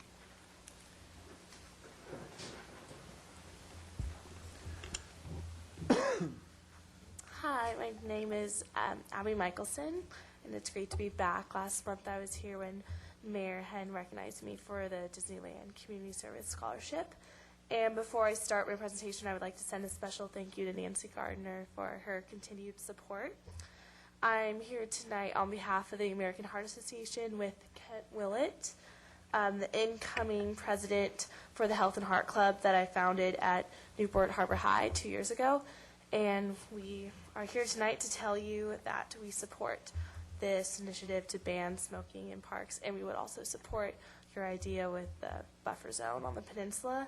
Hi, my name is Abby Michelson, and it's great to be back. Last month I was here when Mayor Henn recognized me for the Disneyland Community Service Scholarship. And before I start my presentation, I would like to send a special thank you to Nancy Gardner for her continued support. I'm here tonight on behalf of the American Heart Association with Kent Willett, the incoming president for the Health and Heart Club that I founded at Newport Harbor High 2 years ago. And we are here tonight to tell you that we support this initiative to ban smoking in parks, and we would also support your idea with the buffer zone on the peninsula.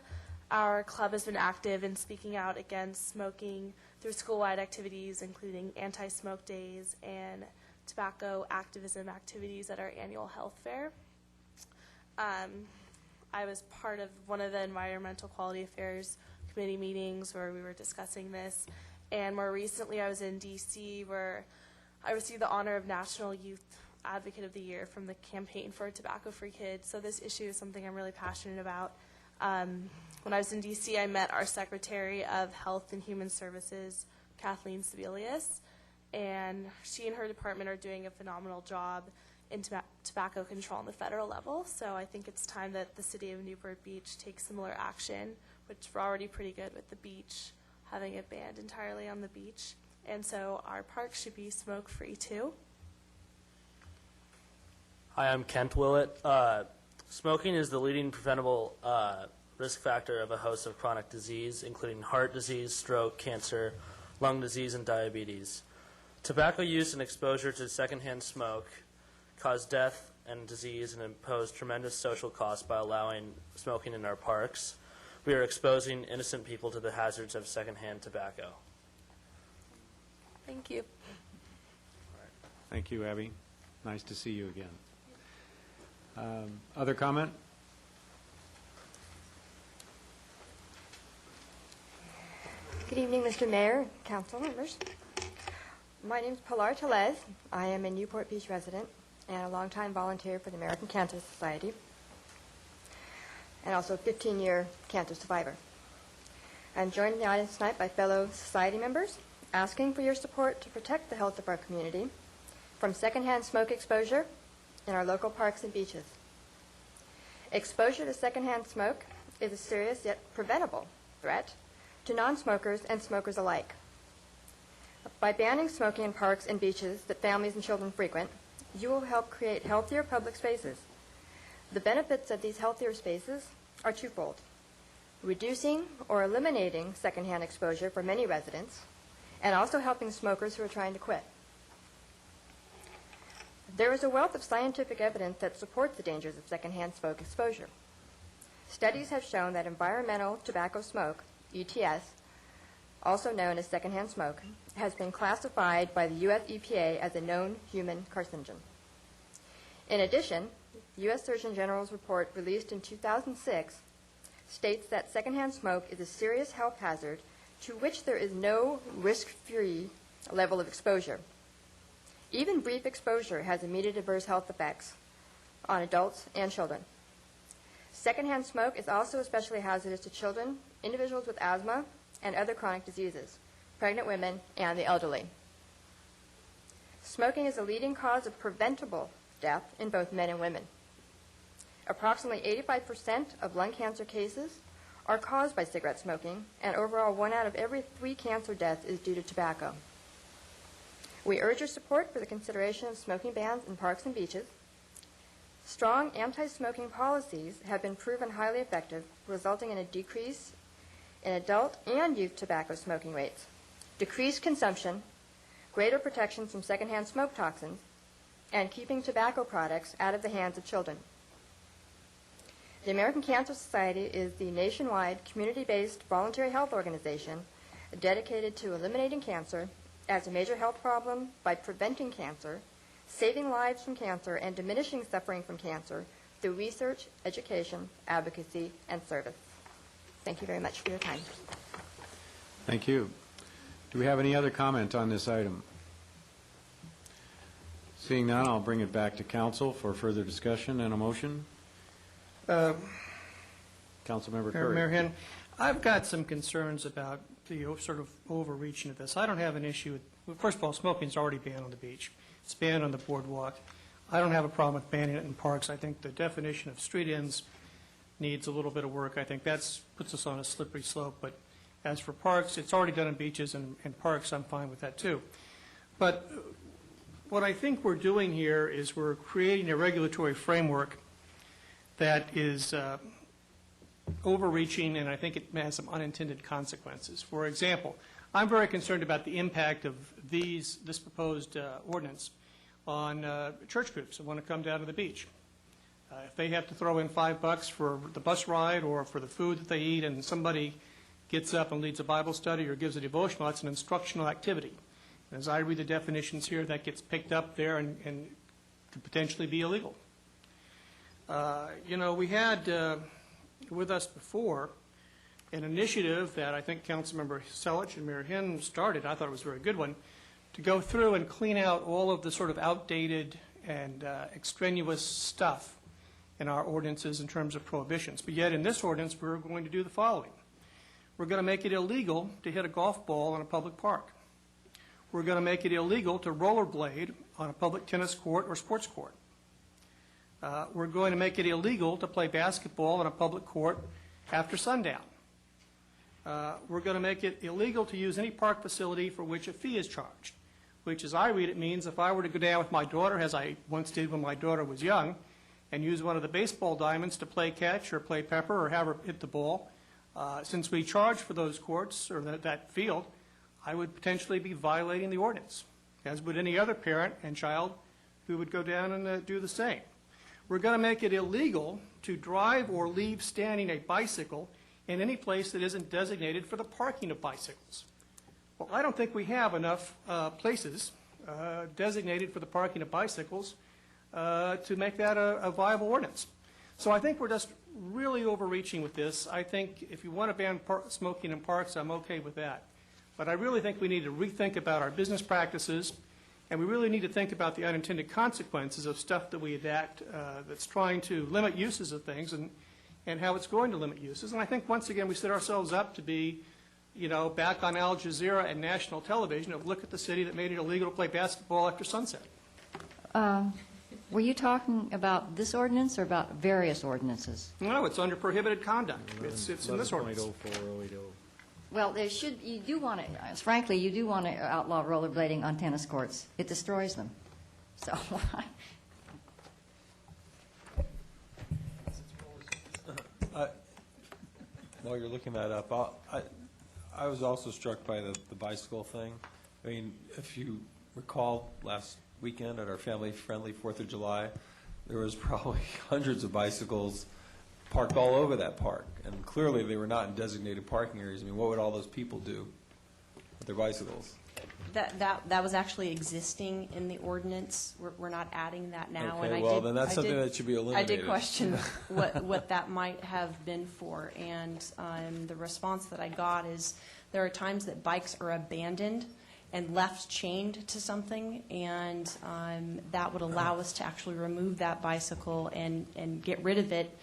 Our club has been active in speaking out against smoking through school-wide activities, including anti-smoke days and tobacco activism activities at our annual health fair. I was part of one of the Environmental Quality Affairs Committee meetings where we were discussing this, and more recently I was in D.C. where I received the honor of National Youth Advocate of the Year from the Campaign for Tobacco-Free Kids, so this issue is something I'm really passionate about. When I was in D.C., I met our Secretary of Health and Human Services, Kathleen Sebelius, and she and her department are doing a phenomenal job in tobacco control on the federal level. So I think it's time that the city of Newport Beach takes similar action, which we're already pretty good with the beach, having it banned entirely on the beach. And so our parks should be smoke-free too. Hi, I'm Kent Willett. Smoking is the leading preventable risk factor of a host of chronic disease, including heart disease, stroke, cancer, lung disease, and diabetes. Tobacco use and exposure to secondhand smoke cause death and disease and impose tremendous social costs by allowing smoking in our parks. We are exposing innocent people to the hazards of secondhand tobacco. Thank you. Thank you, Abby. Nice to see you again. Other comment? Good evening, Mr. Mayor, council members. My name is Pilar Tellez. I am a Newport Beach resident and a longtime volunteer for the American Cancer Society, and also a 15-year cancer survivor. I'm joined in the audience tonight by fellow society members asking for your support to protect the health of our community from secondhand smoke exposure in our local parks and beaches. Exposure to secondhand smoke is a serious yet preventable threat to non-smokers and smokers alike. By banning smoking in parks and beaches that families and children frequent, you will help create healthier public spaces. The benefits of these healthier spaces are twofold: reducing or eliminating secondhand exposure for many residents, and also helping smokers who are trying to quit. There is a wealth of scientific evidence that supports the dangers of secondhand smoke exposure. Studies have shown that environmental tobacco smoke, ETS, also known as secondhand smoke, has been classified by the U.S. EPA as a known human carcinogen. In addition, the U.S. Surgeon General's report released in 2006 states that secondhand smoke is a serious health hazard to which there is no risk-free level of exposure. Even brief exposure has immediate adverse health effects on adults and children. Secondhand smoke is also especially hazardous to children, individuals with asthma, and other chronic diseases, pregnant women, and the elderly. Smoking is a leading cause of preventable death in both men and women. Approximately 85% of lung cancer cases are caused by cigarette smoking, and overall 1 out of every 3 cancer deaths is due to tobacco. We urge your support for the consideration of smoking bans in parks and beaches. Strong anti-smoking policies have been proven highly effective, resulting in a decrease in adult and youth tobacco smoking rates, decreased consumption, greater protection from secondhand smoke toxins, and keeping tobacco products out of the hands of children. The American Cancer Society is the nationwide community-based voluntary health organization dedicated to eliminating cancer as a major health problem by preventing cancer, saving lives from cancer, and diminishing suffering from cancer through research, education, advocacy, and service. Thank you very much for your time. Thank you. Do we have any other comment on this item? Seeing none, I'll bring it back to council for further discussion and a motion. Councilmember Curry. Mayor Henn, I've got some concerns about the sort of overreaching of this. I don't have an issue with, first of all, smoking is already banned on the beach. It's banned on the boardwalk. I don't have a problem with banning it in parks. I think the definition of street ends needs a little bit of work. I think that puts us on a slippery slope. But as for parks, it's already done on beaches and parks. I'm fine with that, too. But what I think we're doing here is we're creating a regulatory framework that is overreaching, and I think it has some unintended consequences. For example, I'm very concerned about the impact of this proposed ordinance on church groups that want to come down to the beach. If they have to throw in $5 for the bus ride or for the food that they eat, and somebody gets up and leads a Bible study or gives a devotional, that's an instructional activity. And as I read the definitions here, that gets picked up there and could potentially be illegal. We had with us before an initiative that I think Councilmember Selich and Mayor Henn started. I thought it was a very good one, to go through and clean out all of the sort of outdated and extraneous stuff in our ordinances in terms of prohibitions. But yet in this ordinance, we're going to do the following. We're going to make it illegal to hit a golf ball in a public park. We're going to make it illegal to rollerblade on a public tennis court or sports court. We're going to make it illegal to play basketball in a public court after sundown. We're going to make it illegal to use any park facility for which a fee is charged, which, as I read it, means if I were to go down with my daughter, as I once did when my daughter was young, and use one of the baseball diamonds to play catch or play pepper or have her hit the ball, since we charge for those courts or that field, I would potentially be violating the ordinance, as would any other parent and child who would go down and do the same. We're going to make it illegal to drive or leave standing a bicycle in any place that isn't designated for the parking of bicycles. Well, I don't think we have enough places designated for the parking of bicycles to make that a viable ordinance. So I think we're just really overreaching with this. I think if you want to ban smoking in parks, I'm okay with that. But I really think we need to rethink about our business practices, and we really need to think about the unintended consequences of stuff that we enact that's trying to limit uses of things and how it's going to limit uses. And I think, once again, we set ourselves up to be, back on Al Jazeera and national television of look at the city that made it illegal to play basketball after sunset. Were you talking about this ordinance or about various ordinances? No, it's under prohibited conduct. It's in this ordinance. Well, you do want to, frankly, you do want to outlaw rollerblading on tennis courts. It destroys them. So, while you're looking that up, I was also struck by the bicycle thing. I mean, if you recall last weekend at our family-friendly 4th of July, there was probably hundreds of bicycles parked all over that park, and clearly they were not in designated parking areas. I mean, what would all those people do with their bicycles? That was actually existing in the ordinance. We're not adding that now. Okay, and then that's something that should be eliminated. I did question what that might have been for, and the response that I got is there are times that bikes are abandoned and left chained to something, and that would allow us to actually remove that bicycle and get rid of it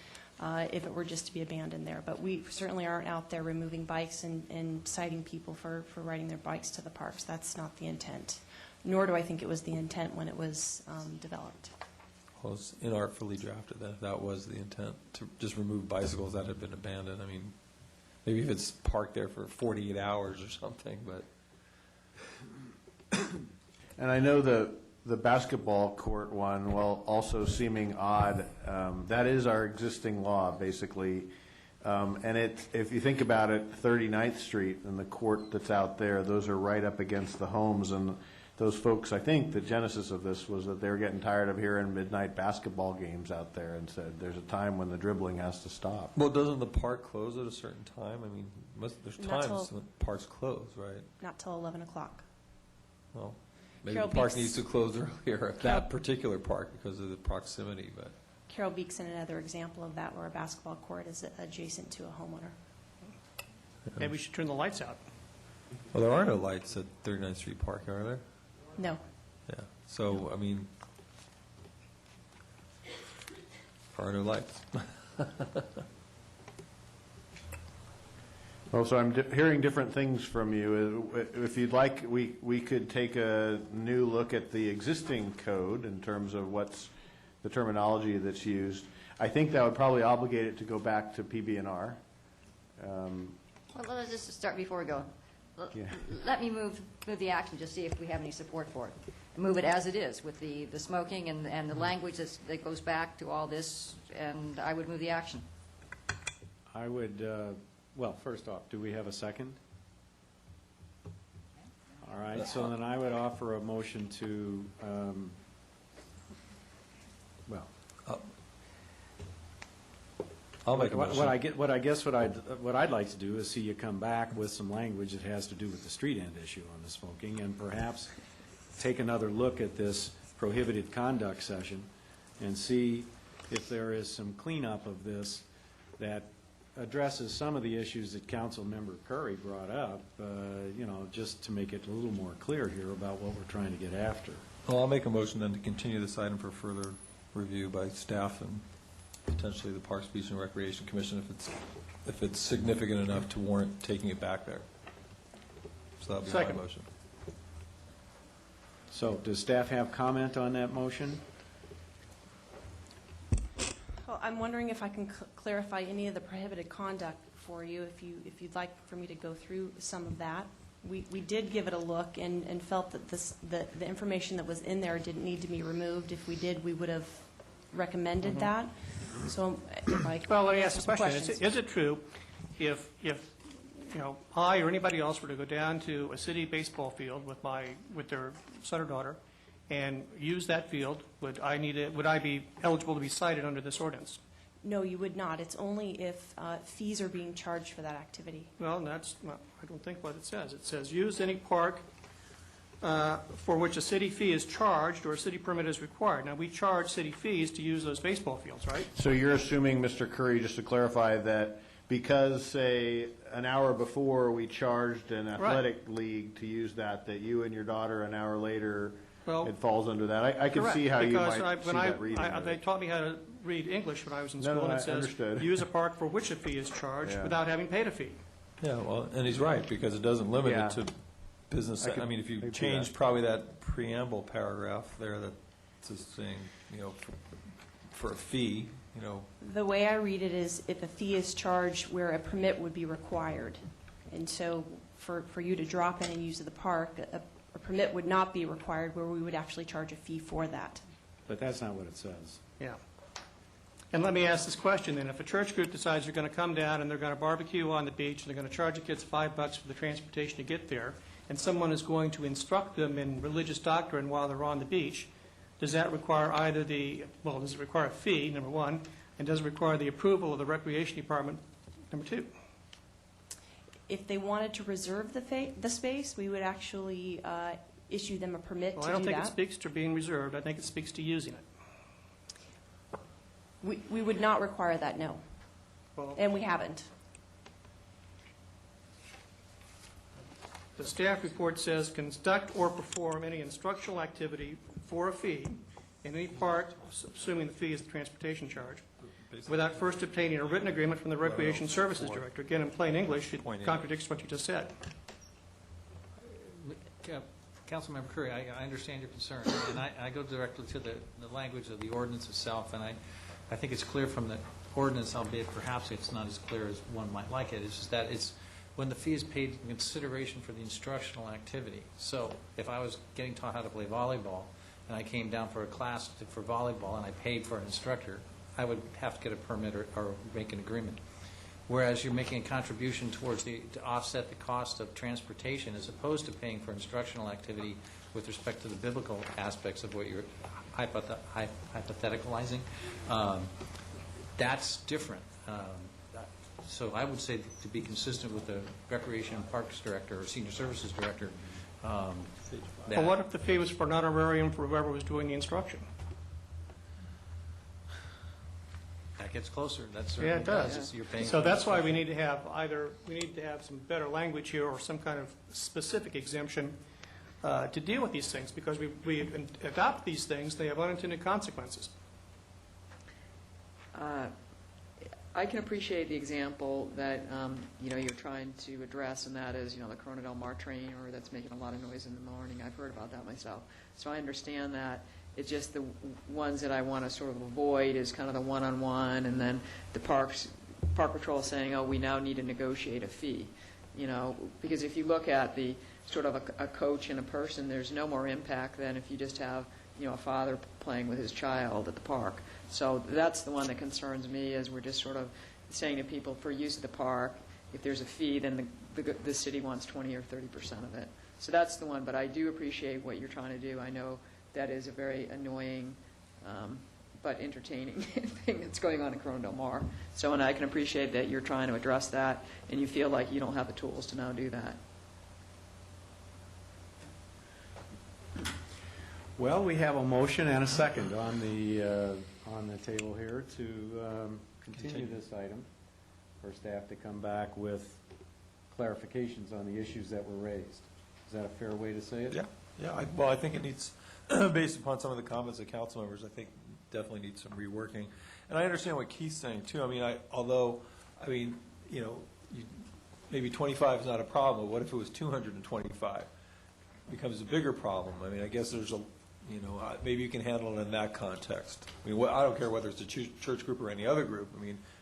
if it were just to be abandoned there. But we certainly aren't out there removing bikes and citing people for riding their bikes to the parks. That's not the intent, nor do I think it was the intent when it was developed. Well, it's inartfully drafted. That was the intent, to just remove bicycles that had been abandoned. I mean, maybe if it's parked there for 48 hours or something, but... And I know the basketball court one, while also seeming odd, that is our existing law, basically. And if you think about it, 39th Street and the court that's out there, those are right up against the homes. And those folks, I think the genesis of this was that they were getting tired of hearing midnight basketball games out there and said there's a time when the dribbling has to stop. Well, doesn't the park close at a certain time? I mean, there's times when parks close, right? Not till 11 o'clock. Well, maybe Carol the park Beeks. needs to close earlier, that particular park, because of the proximity, but. Carol Beek's another example of that, where a basketball court is adjacent to a homeowner. Maybe we should turn the lights out. Well, there are no lights at 39th Street Park, are there? No. Yeah, so, I mean, there are no lights. Well, so I'm hearing different things from you. If you'd like, we could take a new look at the existing code in terms of what's the terminology that's used. I think that would probably obligate it to go back to PB&R. Well, let's just start before we go. Yeah. Let me move the action, just see if we have any support for it. Move it as it is, with the smoking and the language that goes back to all this, and I would move the action. I would, well, first off, do we have a second? All right, so then I would offer a motion to, well, I'll make a motion. What I'd like to do is see you come back with some language that has to do with the street end issue on the smoking, and perhaps take another look at this prohibited conduct session and see if there is some cleanup of this that addresses some of the issues that Council Member Curry brought up, just to make it a little more clear here about what we're trying to get after. Well, I'll make a motion then to continue this item for further review by staff and potentially the Parks, Beach, and Recreation Commission if it's significant enough to warrant taking it back there. So that'll be Second. my motion. So does staff have comment on that motion? Well, I'm wondering if I can clarify any of the prohibited conduct for you, if you'd like for me to go through some of that. We did give it a look and felt that the information that was in there didn't need to be removed. If we did, we would have recommended that. So if I Well, let me ask answer the some question. questions. Is it true if I or anybody else were to go down to a city baseball field with their son or daughter and use that field, would I be eligible to be cited under this ordinance? No, you would not. It's only if fees are being charged for that activity. Well, I don't think what it says. It says, use any park for which a city fee is charged or a city permit is required. Now, we charge city fees to use those baseball fields, right? So you're assuming, Mr. Curry, just to clarify, that because, say, an hour before we charged an athletic league to use that you and your daughter an hour later, it falls under that? I can see how you might see that reading. They taught me how to read English when I was in No, school, and I it says, understood. use a park for which a fee is charged without having paid a fee. Yeah, well, and he's right, because it doesn't limit Yeah. it to business. I could I mean, if you maybe do change that. probably that preamble paragraph there that's just saying, for a fee, The way I read it is if a fee is charged where a permit would be required. And so for you to drop in and use the park, a permit would not be required where we would actually charge a fee for that. But that's not what it says. Yeah. And let me ask this question then. If a church group decides they're going to come down and they're going to barbecue on the beach and they're going to charge the kids $5 for the transportation to get there, and someone is going to instruct them in religious doctrine while they're on the beach, does that require does it require a fee, number one, and does it require the approval of the Recreation Department, number two? If they wanted to reserve the space, we would actually issue them a permit to do that. Well, I don't think it speaks to being reserved. I think it speaks to using it. We would not require that, no. Well, And we haven't. the staff report says, conduct or perform any instructional activity for a fee in any part, assuming the fee is the transportation charge, without first obtaining a written agreement from the Recreation Services Director. Again, in plain English, it contradicts what you just said. Councilmember Curry, I understand your concern, and I go directly to the language of the ordinance itself, and I think it's clear from the ordinance, albeit perhaps it's not as clear as one might like it, it's just that it's when the fee is paid in consideration for the instructional activity. So if I was getting taught how to play volleyball, and I came down for a class for volleyball, and I paid for an instructor, I would have to get a permit or make an agreement. Whereas you're making a contribution towards to offset the cost of transportation as opposed to paying for instructional activity with respect to the biblical aspects of what you're hypotheticalizing. That's different. So I would say to be consistent with the Recreation and Parks Director or Senior Services Director, But what if the fee was for an honorarium for whoever was doing the instruction? That gets closer, that's Yeah, certainly it does. It's- you're paying So for that's why we instruction. need to have we need to have some better language here or some kind of specific exemption to deal with these things, because we adopt these things, they have unintended consequences. I can appreciate the example that, you're trying to address, and that is, the Corona Del Mar train, or that's making a lot of noise in the morning. I've heard about that myself. So I understand that. It's just the ones that I want to sort of avoid is kind of the one-on-one, and then the Park Patrol saying, oh, we now need to negotiate a fee. Because if you look at the sort of a coach and a person, there's no more impact than if you just have, a father playing with his child at the park. So that's the one that concerns me, is we're just sort of saying to people, for use of the park, if there's a fee, then the city wants 20 or 30% of it. So that's the one, but I do appreciate what you're trying to do. I know that is a very annoying but entertaining thing that's going on in Corona Del Mar. So, and I can appreciate that you're trying to address that, and you feel like you don't have the tools to now do that. Well, we have a motion and a second on the table here to continue this item for staff to come back with clarifications on the issues that were raised. Is that a fair way to say it? Yeah. Well, I think it needs, based upon some of the comments of council members, I think definitely needs some reworking. And I understand what Keith's saying too. Maybe 25 is not a problem, but what if it was 225? Becomes a bigger problem. I guess there's maybe you can handle it in that context. I don't care whether it's a church group or any other group.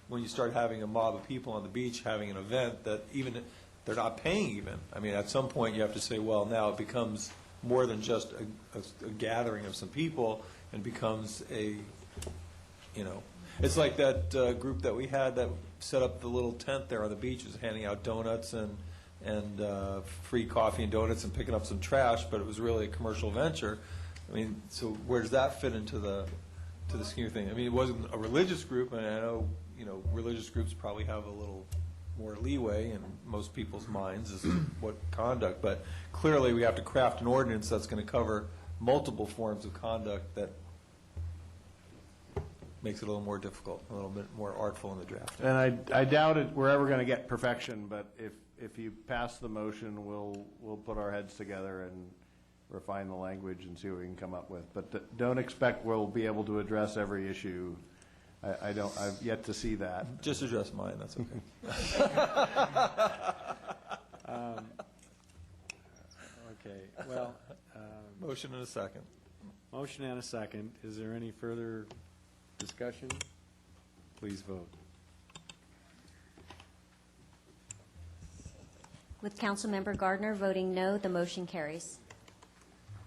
When you start having a mob of people on the beach having an event that even they're not paying even. At some point you have to say, well, now it becomes more than just a gathering of some people and becomes it's like that group that we had that set up the little tent there on the beach, was handing out donuts and free coffee and donuts and picking up some trash, but it was really a commercial venture. So where does that fit into the scheme of things? It wasn't a religious group, and I know religious groups probably have a little more leeway in most people's minds as to what conduct, but clearly we have to craft an ordinance that's going to cover multiple forms of conduct that makes it a little more difficult, a little bit more artful in the draft. And I doubt we're ever going to get perfection, but if you pass the motion, we'll put our heads together and refine the language and see what we can come up with. But don't expect we'll be able to address every issue. I've yet to see that. Just address mine, that's okay. Okay, well. Motion and a second. Motion and a second. Is there any further discussion? Please vote. With Councilmember Gardner voting no, the motion carries.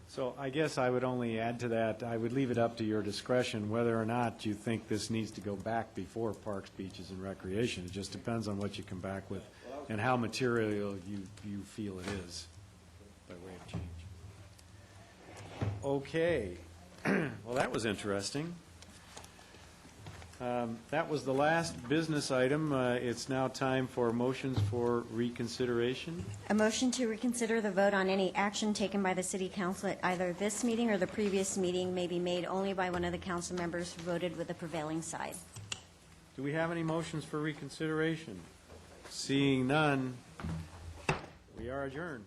So I guess I would only add to that, I would leave it up to your discretion whether or not you think this needs to go back before Parks, Beaches, and Recreation. It just depends on what you come back with and how material you feel it is by way of change. Okay. Well, that was interesting. That was the last business item. It's now time for motions for reconsideration. A motion to reconsider the vote on any action taken by the City Council at either this meeting or the previous meeting may be made only by one of the council members who voted with the prevailing side. Do we have any motions for reconsideration? Seeing none, we are adjourned.